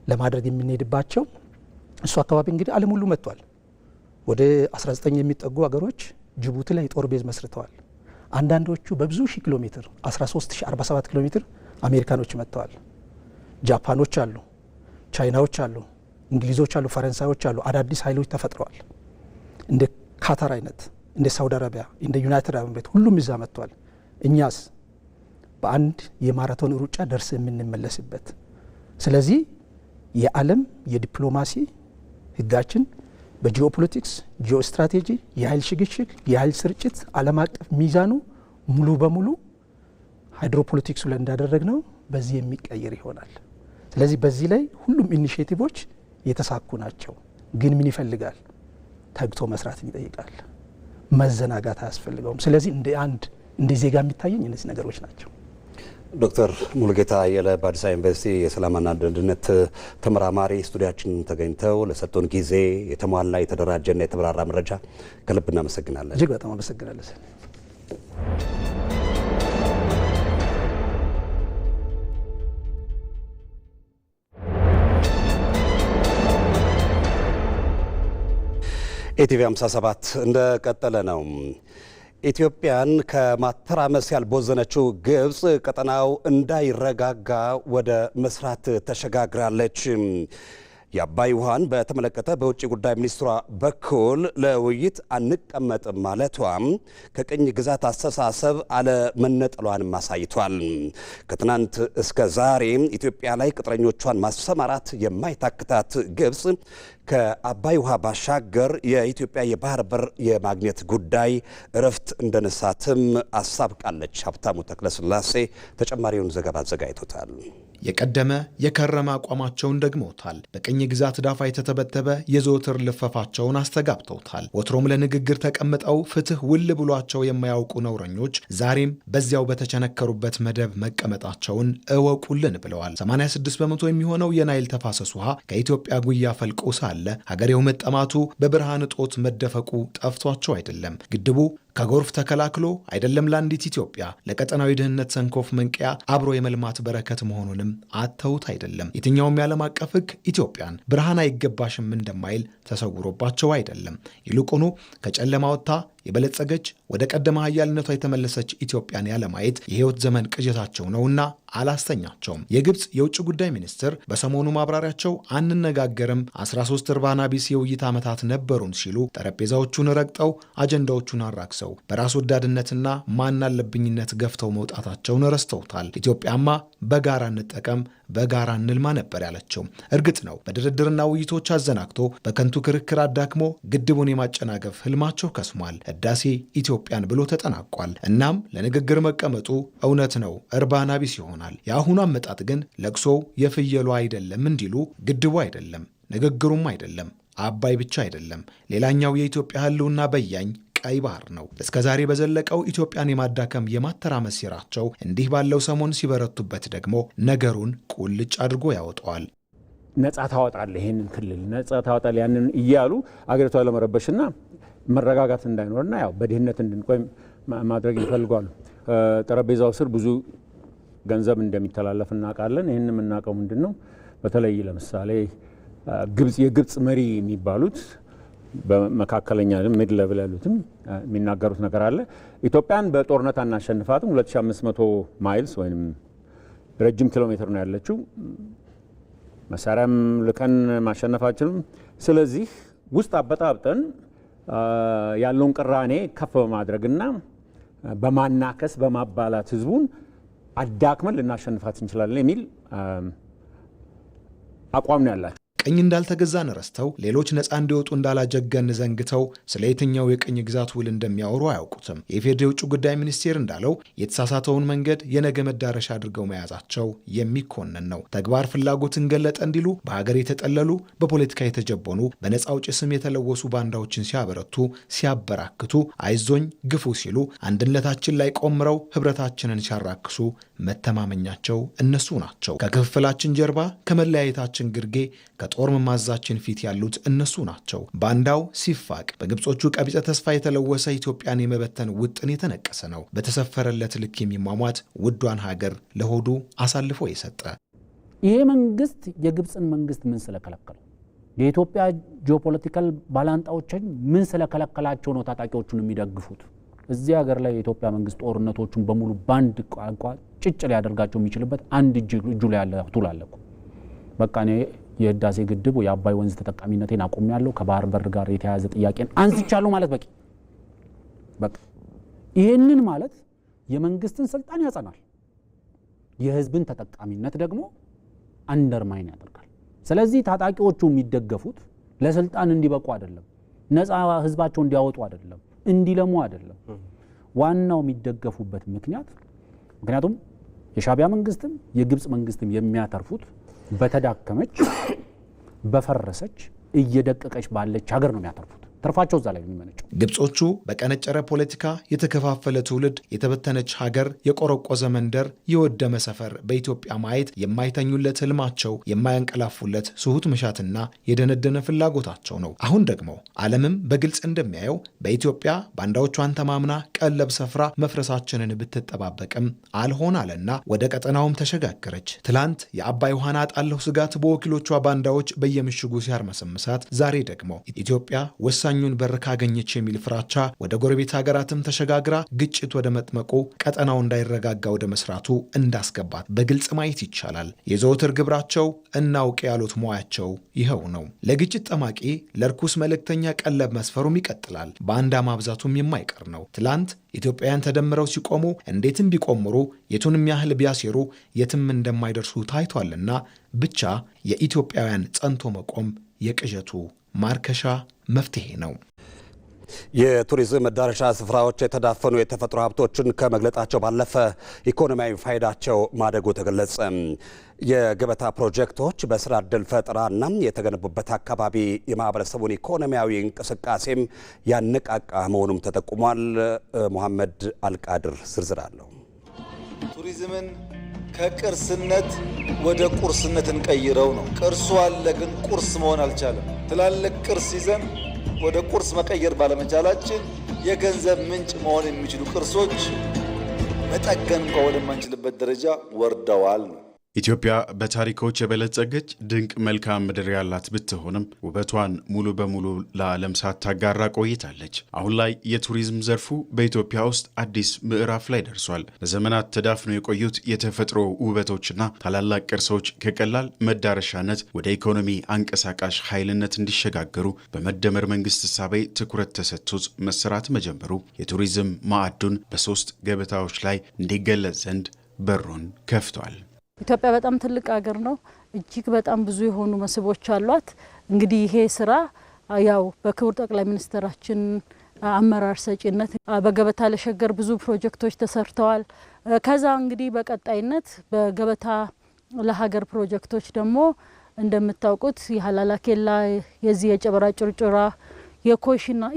ለማድረግ የምንሄድባቸው እሱ አካባቢ እንግዲህ ዓለም ሁሉ መጥቷል። ወደ 19 የሚጠጉ ሀገሮች ጅቡቲ ላይ የጦር ቤዝ መስርተዋል። አንዳንዶቹ በብዙ ሺህ ኪሎ ሜትር 13047 ኪሎ ሜትር አሜሪካኖች መጥተዋል። ጃፓኖች አሉ፣ ቻይናዎች አሉ፣ እንግሊዞች አሉ፣ ፈረንሳዮች አሉ። አዳዲስ ኃይሎች ተፈጥረዋል። እንደ ካታር አይነት፣ እንደ ሳውዲ አረቢያ፣ እንደ ዩናይትድ አረብ ኤሚሬት ሁሉም እዛ መጥተዋል። እኛስ በአንድ የማራቶን ሩጫ ደርስ የምንመለስበት። ስለዚህ የዓለም የዲፕሎማሲ ህጋችን በጂኦፖለቲክስ፣ ጂኦ ስትራቴጂ፣ የኃይል ሽግሽግ፣ የኃይል ስርጭት ዓለም አቀፍ ሚዛኑ ሙሉ በሙሉ ሃይድሮፖለቲክሱ ላይ እንዳደረግ ነው በዚህ የሚቀየር ይሆናል። ስለዚህ በዚህ ላይ ሁሉም ኢኒሼቲቮች የተሳኩ ናቸው። ግን ምን ይፈልጋል? ተግቶ መስራትን ይጠይቃል። መዘናጋት አያስፈልገውም። ስለዚህ እንደ ዜጋ የሚታየኝ እነዚህ ነገሮች ናቸው። ዶክተር ሙሉጌታ አየለ በአዲስ አበባ ዩኒቨርሲቲ የሰላምና ደህንነት ተመራማሪ ስቱዲያችን ተገኝተው ለሰጡን ጊዜ የተሟላ የተደራጀና የተብራራ መረጃ ከልብ እናመሰግናለን። እጅግ በጣም አመሰግናለሁ። ኢቲቪ 57 እንደቀጠለ ነው። ኢትዮጵያን ከማተራመስ ያልቦዘነችው ግብጽ ቀጠናው እንዳይረጋጋ ወደ መስራት ተሸጋግራለች። የአባይ ውሃን በተመለከተ በውጭ ጉዳይ ሚኒስትሯ በኩል ለውይይት አንቀመጥም ማለቷም ከቅኝ ግዛት አስተሳሰብ አለመነጠሏንም አሳይቷል። ከትናንት እስከ ዛሬ ኢትዮጵያ ላይ ቅጥረኞቿን ማሰማራት የማይታክታት ግብጽ ከአባይ ውሃ ባሻገር የኢትዮጵያ የባህር በር የማግኘት ጉዳይ እረፍት እንደነሳትም አሳብቃለች። ሀብታሙ ተክለስላሴ ተጨማሪውን ዘገባ አዘጋጅቶታል። የቀደመ የከረመ አቋማቸውን ደግመውታል። በቅኝ ግዛት ዳፋ የተተበተበ የዘወትር ልፈፋቸውን አስተጋብተውታል። ወትሮም ለንግግር ተቀምጠው ፍትህ ውል ብሏቸው የማያውቁ ነውረኞች ዛሬም በዚያው በተቸነከሩበት መደብ መቀመጣቸውን እወቁልን ብለዋል። 86 በመቶ የሚሆነው የናይል ተፋሰስ ውሃ ከኢትዮጵያ ጉያ ፈልቆ ሳለ ሀገሬው መጠማቱ በብርሃን እጦት መደፈቁ ጠፍቷቸው አይደለም። ግድቡ ከጎርፍ ተከላክሎ አይደለም ለአንዲት ኢትዮጵያ ለቀጠናዊ ድህነት ሰንኮፍ መንቀያ አብሮ የመልማት በረከት መሆኑንም አተውት አይደለም። የትኛውም የዓለም አቀፍ ሕግ ኢትዮጵያን ብርሃን አይገባሽም እንደማይል ተሰውሮባቸው አይደለም። ይልቁኑ ከጨለማ ወጥታ የበለጸገች ወደ ቀደመ ኃያልነቷ የተመለሰች ኢትዮጵያን ያለማየት የህይወት ዘመን ቅዠታቸው ነውና አላስተኛቸውም። የግብጽ የውጭ ጉዳይ ሚኒስትር በሰሞኑ ማብራሪያቸው አንነጋገርም 13 እርባና ቢስ የውይይት ዓመታት ነበሩን ሲሉ ጠረጴዛዎቹን ረግጠው አጀንዳዎቹን አራክሰው በራስ ወዳድነትና ማናለብኝነት ገፍተው መውጣታቸውን ረስተውታል። ኢትዮጵያማ በጋራ እንጠቀም በጋራ እንልማ ነበር ያለችው። እርግጥ ነው በድርድርና ውይይቶች አዘናግቶ በከንቱ ክርክር አዳክሞ ግድቡን የማጨናገፍ ህልማቸው ከስሟል። ህዳሴ ኢትዮጵያን ብሎ ተጠናቋል። እናም ለንግግር መቀመጡ እውነት ነው እርባና ቢስ ይሆናል። የአሁኑ አመጣጥ ግን ለቅሶው የፍየሉ አይደለም እንዲሉ ግድቡ አይደለም፣ ንግግሩም አይደለም፣ አባይ ብቻ አይደለም፣ ሌላኛው የኢትዮጵያ ህልውና በያኝ ቀይ ባህር ነው። እስከዛሬ በዘለቀው ኢትዮጵያን የማዳከም የማተራመስ ሴራቸው እንዲህ ባለው ሰሞን ሲበረቱበት ደግሞ ነገሩን ቁልጭ አድርጎ ያወጣዋል። ነጻ ታወጣለህ፣ ይሄንን ክልል ነጻ ታወጣለህ ያንን እያሉ አገሪቷ ለመረበሽና መረጋጋት እንዳይኖርና ያው በድህነት እንድንቆይ ማድረግ ይፈልጋሉ። ጠረጴዛው ስር ብዙ ገንዘብ እንደሚተላለፍ እናውቃለን። ይህን የምናውቀው ምንድነው? በተለይ ለምሳሌ የግብጽ መሪ የሚባሉት በመካከለኛ ሚድ ሌቭል ያሉትም የሚናገሩት ነገር አለ። ኢትዮጵያን በጦርነት አናሸንፋትም፣ 2500 ማይልስ ወይም ረጅም ኪሎ ሜትር ነው ያለችው፣ መሳሪያም ልከን ማሸነፋችንም። ስለዚህ ውስጥ አበጣብጠን ያለውን ቅራኔ ከፍ በማድረግና በማናከስ በማባላት ህዝቡን አዳክመን ልናሸንፋት እንችላለን የሚል አቋም ነው ያላቸው። ቀኝ እንዳልተገዛን ረስተው ሌሎች ነፃ እንዲወጡ እንዳላጀገን ዘንግተው ስለ የትኛው የቅኝ ግዛት ውል እንደሚያወሩ አያውቁትም። የኢፌዴሪ ውጭ ጉዳይ ሚኒስቴር እንዳለው የተሳሳተውን መንገድ የነገ መዳረሻ አድርገው መያዛቸው የሚኮነን ነው። ተግባር ፍላጎትን ገለጠ እንዲሉ በሀገር የተጠለሉ በፖለቲካ የተጀቦኑ በነፃ አውጪ ስም የተለወሱ ባንዳዎችን ሲያበረቱ ሲያበራክቱ አይዞኝ ግፉ ሲሉ አንድነታችን ላይ ቆምረው ህብረታችንን ሲያራክሱ መተማመኛቸው እነሱ ናቸው። ከክፍፍላችን ጀርባ ከመለያየታችን ግርጌ ከጦር መማዛችን ፊት ያሉት እነሱ ናቸው። ባንዳው ሲፋቅ በግብጾቹ ቀቢጸ ተስፋ የተለወሰ ኢትዮጵያን የመበተን ውጥን የተነቀሰ ነው። በተሰፈረለት ልክ የሚሟሟት ውዷን ሀገር ለሆዱ አሳልፎ የሰጠ ይሄ መንግስት የግብጽን መንግስት ምን ስለከለከለው? የኢትዮጵያ ጂኦፖለቲካል ባላንጣዎችን ምን ስለከለከላቸው ነው ታጣቂዎቹን የሚደግፉት? እዚህ ሀገር ላይ የኢትዮጵያ መንግስት ጦርነቶቹን በሙሉ ባንድ ቋንቋ ጭጭ ሊያደርጋቸው የሚችልበት አንድ እጁ ላይ ያለ ቱል አለ እኮ። በቃ እኔ የህዳሴ ግድብ የአባይ ወንዝ ተጠቃሚነቴን አቆሚያለሁ፣ ከባህር በር ጋር የተያያዘ ጥያቄን አንስቻለሁ ማለት በቂ። በቃ ይሄንን ማለት የመንግስትን ስልጣን ያጸናል፣ የህዝብን ተጠቃሚነት ደግሞ አንደርማይን ያደርጋል። ስለዚህ ታጣቂዎቹ የሚደገፉት ለስልጣን እንዲበቁ አይደለም፣ ነፃ ህዝባቸው እንዲያወጡ አይደለም፣ እንዲለሙ አይደለም። ዋናው የሚደገፉበት ምክንያቱም የሻቢያ መንግስትም የግብጽ መንግስትም የሚያተርፉት በተዳከመች በፈረሰች እየደቀቀች ባለች ሀገር ነው የሚያተርፉት። ትርፋቸው እዛ ላይ የሚመነጨው። ግብጾቹ በቀነጨረ ፖለቲካ የተከፋፈለ ትውልድ፣ የተበተነች ሀገር፣ የቆረቆዘ መንደር፣ የወደመ ሰፈር በኢትዮጵያ ማየት የማይተኙለት ህልማቸው፣ የማያንቀላፉለት ስሁት መሻትና የደነደነ ፍላጎታቸው ነው። አሁን ደግሞ ዓለምም በግልጽ እንደሚያየው በኢትዮጵያ ባንዳዎቿን ተማምና ቀለብ ሰፍራ መፍረሳችንን ብትጠባበቅም አልሆን አለና ወደ ቀጠናውም ተሸጋገረች። ትላንት የአባይ ውሃን አጣለሁ ስጋት በወኪሎቿ ባንዳዎች በየምሽጉ ሲያርመሰምሳት፣ ዛሬ ደግሞ ኢትዮጵያ ወሳኙን በር ካገኘች የሚል ፍራቻ ወደ ጎረቤት ሀገራትም ተሸጋግራ ግጭት ወደ መጥመቁ፣ ቀጠናው እንዳይረጋጋ ወደ መስራቱ እንዳስገባት በግልጽ ማየት ይቻላል። የዘወትር ግብራቸው እናውቅ ያሉት ሙያቸው ይኸው ነው። ለግጭት ጠማቂ ለርኩስ መልእክተኛ ቀለብ መስፈሩም ይቀጥላል። ባንዳ ማብዛቱም የማይቀር ነው። ትላንት ኢትዮጵያውያን ተደምረው ሲቆሙ እንዴትም ቢቆምሩ የቱንም ያህል ቢያሴሩ የትም እንደማይደርሱ ታይቷልና ብቻ የኢትዮጵያውያን ጸንቶ መቆም የቅዠቱ ማርከሻ መፍትሄ ነው። የቱሪዝም መዳረሻ ስፍራዎች የተዳፈኑ የተፈጥሮ ሀብቶችን ከመግለጣቸው ባለፈ ኢኮኖሚያዊ ፋይዳቸው ማደጉ ተገለጸ። የገበታ ፕሮጀክቶች በስራ ዕድል ፈጠራና የተገነቡበት አካባቢ የማህበረሰቡን ኢኮኖሚያዊ እንቅስቃሴም ያነቃቃ መሆኑም ተጠቁሟል። መሐመድ አልቃድር ዝርዝር አለው። ቱሪዝምን ከቅርስነት ወደ ቁርስነት እንቀይረው ነው። ቅርሱ አለ፣ ግን ቁርስ መሆን አልቻለም። ትላልቅ ቅርስ ይዘን ወደ ቁርስ መቀየር ባለመቻላችን የገንዘብ ምንጭ መሆን የሚችሉ ቅርሶች መጠገን እንኳን ወደማንችልበት ደረጃ ወርደዋል ነው። ኢትዮጵያ በታሪኮች የበለጸገች ድንቅ መልክዓ ምድር ያላት ብትሆንም ውበቷን ሙሉ በሙሉ ለዓለም ሳታጋራ ቆይታለች። አሁን ላይ የቱሪዝም ዘርፉ በኢትዮጵያ ውስጥ አዲስ ምዕራፍ ላይ ደርሷል። ለዘመናት ተዳፍነው የቆዩት የተፈጥሮ ውበቶችና ታላላቅ ቅርሶች ከቀላል መዳረሻነት ወደ ኢኮኖሚ አንቀሳቃሽ ኃይልነት እንዲሸጋገሩ በመደመር መንግስት እሳቤ ትኩረት ተሰጥቶት መሰራት መጀመሩ የቱሪዝም ማዕዱን በሶስት ገበታዎች ላይ እንዲገለጽ ዘንድ በሩን ከፍቷል። ኢትዮጵያ በጣም ትልቅ ሀገር ነው። እጅግ በጣም ብዙ የሆኑ መስህቦች አሏት። እንግዲህ ይሄ ስራ ያው በክቡር ጠቅላይ ሚኒስትራችን አመራር ሰጪነት በገበታ ለሸገር ብዙ ፕሮጀክቶች ተሰርተዋል። ከዛ እንግዲህ በቀጣይነት በገበታ ለሀገር ፕሮጀክቶች ደግሞ እንደምታውቁት የሀላላ ኬላ፣ የዚህ የጨበራ ጩርጩራ፣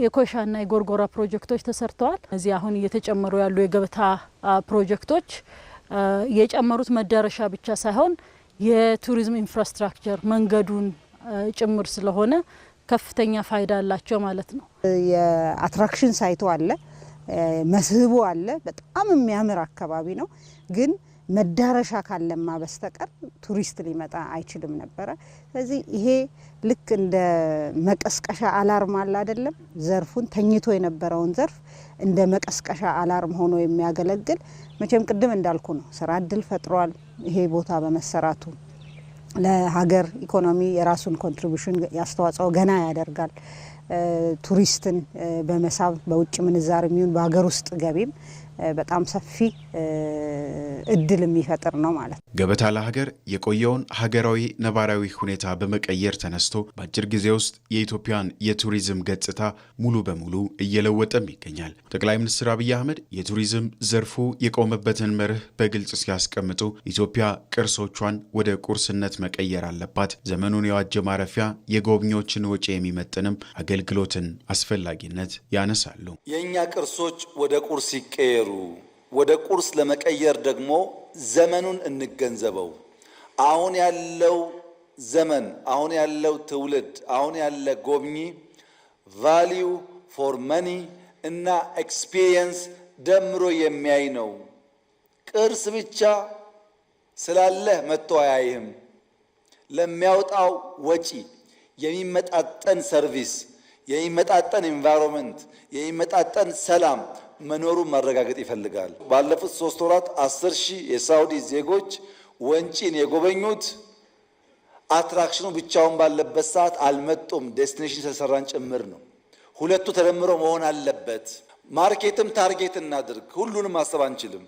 የኮሻና የጎርጎራ ፕሮጀክቶች ተሰርተዋል። እዚህ አሁን እየተጨመሩ ያሉ የገበታ ፕሮጀክቶች የጨመሩት መዳረሻ ብቻ ሳይሆን የቱሪዝም ኢንፍራስትራክቸር መንገዱን ጭምር ስለሆነ ከፍተኛ ፋይዳ አላቸው ማለት ነው። የአትራክሽን ሳይቶ አለ፣ መስህቡ አለ። በጣም የሚያምር አካባቢ ነው። ግን መዳረሻ ካለማ በስተቀር ቱሪስት ሊመጣ አይችልም ነበረ። ስለዚህ ይሄ ልክ እንደ መቀስቀሻ አላርም አለ አይደለም፣ ዘርፉን ተኝቶ የነበረውን ዘርፍ እንደ መቀስቀሻ አላርም ሆኖ የሚያገለግል መቼም ቅድም እንዳልኩ ነው፣ ስራ እድል ፈጥሯል። ይሄ ቦታ በመሰራቱ ለሀገር ኢኮኖሚ የራሱን ኮንትሪቢዩሽን ያስተዋጽኦ ገና ያደርጋል። ቱሪስትን በመሳብ በውጭ ምንዛር የሚሆን በሀገር ውስጥ ገቢም በጣም ሰፊ እድል የሚፈጥር ነው ማለት ነው። ገበታ ለሀገር የቆየውን ሀገራዊ ነባራዊ ሁኔታ በመቀየር ተነስቶ በአጭር ጊዜ ውስጥ የኢትዮጵያን የቱሪዝም ገጽታ ሙሉ በሙሉ እየለወጠም ይገኛል። ጠቅላይ ሚኒስትር አብይ አህመድ የቱሪዝም ዘርፉ የቆመበትን መርህ በግልጽ ሲያስቀምጡ ኢትዮጵያ ቅርሶቿን ወደ ቁርስነት መቀየር አለባት፣ ዘመኑን የዋጀ ማረፊያ፣ የጎብኚዎችን ወጪ የሚመጥንም አገልግሎትን አስፈላጊነት ያነሳሉ። የእኛ ቅርሶች ወደ ቁርስ ይቀየሩ። ወደ ቁርስ ለመቀየር ደግሞ ዘመኑን እንገንዘበው። አሁን ያለው ዘመን፣ አሁን ያለው ትውልድ፣ አሁን ያለ ጎብኚ ቫሊዩ ፎር መኒ እና ኤክስፒሪየንስ ደምሮ የሚያይ ነው። ቅርስ ብቻ ስላለህ መጥቶ አያይህም። ለሚያወጣው ወጪ የሚመጣጠን ሰርቪስ፣ የሚመጣጠን ኢንቫይሮንመንት፣ የሚመጣጠን ሰላም መኖሩን ማረጋገጥ ይፈልጋል። ባለፉት 3 ወራት 10,000 የሳውዲ ዜጎች ወንጪን የጎበኙት አትራክሽኑ ብቻውን ባለበት ሰዓት አልመጡም። ዴስቲኔሽን ስለሰራን ጭምር ነው። ሁለቱ ተደምሮ መሆን አለበት። ማርኬትም ታርጌት እናድርግ። ሁሉንም ማሰብ አንችልም።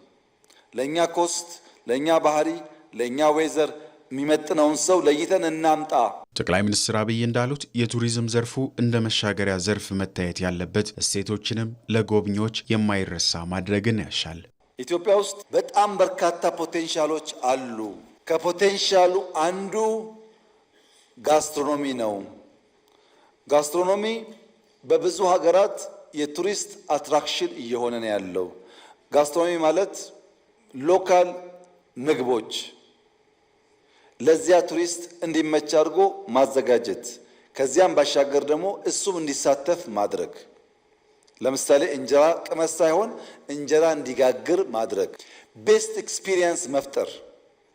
ለኛ ኮስት፣ ለኛ ባህሪ፣ ለኛ ዌዘር የሚመጥነውን ሰው ለይተን እናምጣ። ጠቅላይ ሚኒስትር አብይ እንዳሉት የቱሪዝም ዘርፉ እንደ መሻገሪያ ዘርፍ መታየት ያለበት፣ እሴቶችንም ለጎብኚዎች የማይረሳ ማድረግን ያሻል። ኢትዮጵያ ውስጥ በጣም በርካታ ፖቴንሻሎች አሉ። ከፖቴንሻሉ አንዱ ጋስትሮኖሚ ነው። ጋስትሮኖሚ በብዙ ሀገራት የቱሪስት አትራክሽን እየሆነ ነው ያለው። ጋስትሮኖሚ ማለት ሎካል ምግቦች ለዚያ ቱሪስት እንዲመች አድርጎ ማዘጋጀት፣ ከዚያም ባሻገር ደግሞ እሱም እንዲሳተፍ ማድረግ። ለምሳሌ እንጀራ ቅመስ ሳይሆን እንጀራ እንዲጋግር ማድረግ፣ ቤስት ኤክስፒሪየንስ መፍጠር።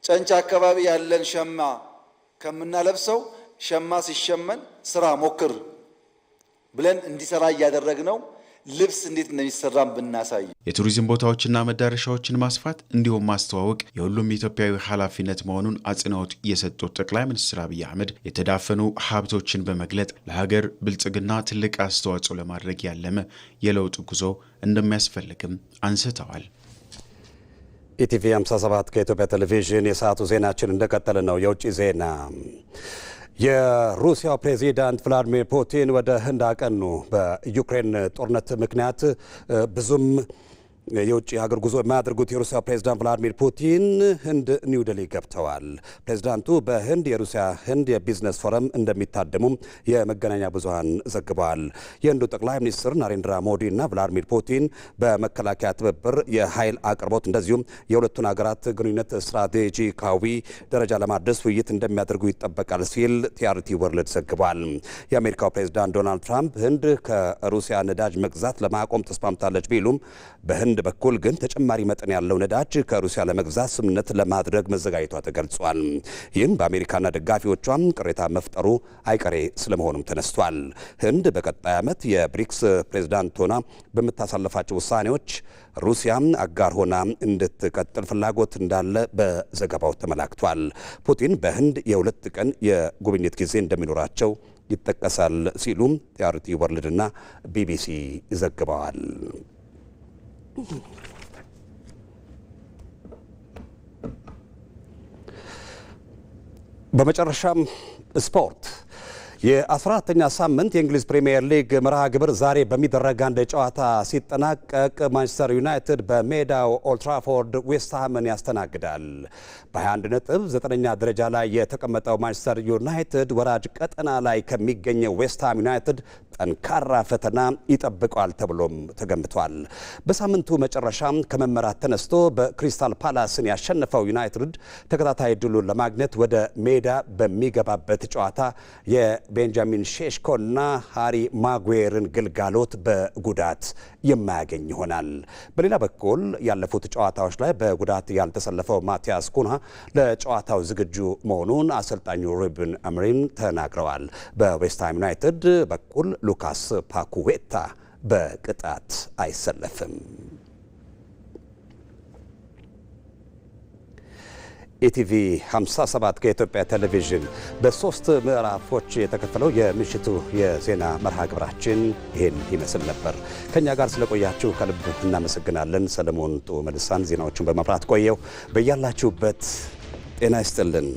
ጨንቻ አካባቢ ያለን ሸማ ከምናለብሰው ሸማ ሲሸመን ስራ ሞክር ብለን እንዲሰራ እያደረግነው ልብስ እንዴት እንደሚሰራም ብናሳይ የቱሪዝም ቦታዎችና መዳረሻዎችን ማስፋት እንዲሁም ማስተዋወቅ የሁሉም ኢትዮጵያዊ ኃላፊነት መሆኑን አጽንኦት የሰጡት ጠቅላይ ሚኒስትር አብይ አህመድ የተዳፈኑ ሀብቶችን በመግለጥ ለሀገር ብልጽግና ትልቅ አስተዋጽኦ ለማድረግ ያለመ የለውጥ ጉዞ እንደሚያስፈልግም አንስተዋል። ኢቲቪ 57 ከኢትዮጵያ ቴሌቪዥን የሰዓቱ ዜናችን እንደቀጠለ ነው። የውጭ ዜና የሩሲያው ፕሬዚዳንት ቭላዲሚር ፑቲን ወደ ህንድ አቀኑ። በዩክሬን ጦርነት ምክንያት ብዙም የውጭ ሀገር ጉዞ የማያደርጉት የሩሲያ ፕሬዝዳንት ቭላዲሚር ፑቲን ህንድ ኒው ዴሊ ገብተዋል። ፕሬዝዳንቱ በህንድ የሩሲያ ህንድ የቢዝነስ ፎረም እንደሚታደሙ የመገናኛ ብዙሃን ዘግበዋል። የህንዱ ጠቅላይ ሚኒስትር ናሬንድራ ሞዲ እና ቭላዲሚር ፑቲን በመከላከያ ትብብር፣ የኃይል አቅርቦት እንደዚሁም የሁለቱን ሀገራት ግንኙነት ስትራቴጂካዊ ደረጃ ለማድረስ ውይይት እንደሚያደርጉ ይጠበቃል ሲል ቲአርቲ ወርልድ ዘግቧል። የአሜሪካው ፕሬዝዳንት ዶናልድ ትራምፕ ህንድ ከሩሲያ ነዳጅ መግዛት ለማቆም ተስማምታለች ቢሉም በህንድ በኩል ግን ተጨማሪ መጠን ያለው ነዳጅ ከሩሲያ ለመግዛት ስምምነት ለማድረግ መዘጋጀቷ ተገልጿል። ይህም በአሜሪካና ደጋፊዎቿም ቅሬታ መፍጠሩ አይቀሬ ስለመሆኑም ተነስቷል። ህንድ በቀጣይ ዓመት የብሪክስ ፕሬዝዳንት ሆና በምታሳልፋቸው ውሳኔዎች ሩሲያም አጋር ሆና እንድትቀጥል ፍላጎት እንዳለ በዘገባው ተመላክቷል። ፑቲን በህንድ የ2 ቀን የጉብኝት ጊዜ እንደሚኖራቸው ይጠቀሳል ሲሉም ቲአርቲ ወርልድና ቢቢሲ ዘግበዋል። በመጨረሻም ስፖርት የ14ኛ ሳምንት የእንግሊዝ ፕሪሚየር ሊግ መርሃ ግብር ዛሬ በሚደረግ አንድ ጨዋታ ሲጠናቀቅ ማንቸስተር ዩናይትድ በሜዳው ኦልድ ትራፎርድ ዌስትሃምን ያስተናግዳል። በ21 ነጥብ 9ኛ ደረጃ ላይ የተቀመጠው ማንቸስተር ዩናይትድ ወራጅ ቀጠና ላይ ከሚገኘው ዌስትሃም ዩናይትድ ጠንካራ ፈተና ይጠብቀዋል ተብሎም ተገምቷል። በሳምንቱ መጨረሻም ከመመራት ተነስቶ በክሪስታል ፓላስን ያሸነፈው ዩናይትድ ተከታታይ ድሉን ለማግኘት ወደ ሜዳ በሚገባበት ጨዋታ የቤንጃሚን ሼሽኮና ሃሪ ማጉዌርን ግልጋሎት በጉዳት የማያገኝ ይሆናል። በሌላ በኩል ያለፉት ጨዋታዎች ላይ በጉዳት ያልተሰለፈው ማቲያስ ኩንሃ ለጨዋታው ዝግጁ መሆኑን አሰልጣኙ ሩበን አሞሪም ተናግረዋል። በዌስትሃም ዩናይትድ በኩል ሉካስ ፓኩዌታ በቅጣት አይሰለፍም። ኢቲቪ 57 ከኢትዮጵያ ቴሌቪዥን በ3 ምዕራፎች የተከፈለው የምሽቱ የዜና መርሃ ግብራችን ይህን ይመስል ነበር። ከኛ ጋር ስለቆያችሁ ከልብ እናመሰግናለን። ሰለሞን ጡ መልሳን ዜናዎቹን በመብራት ቆየው። በያላችሁበት ጤና ይስጥልን።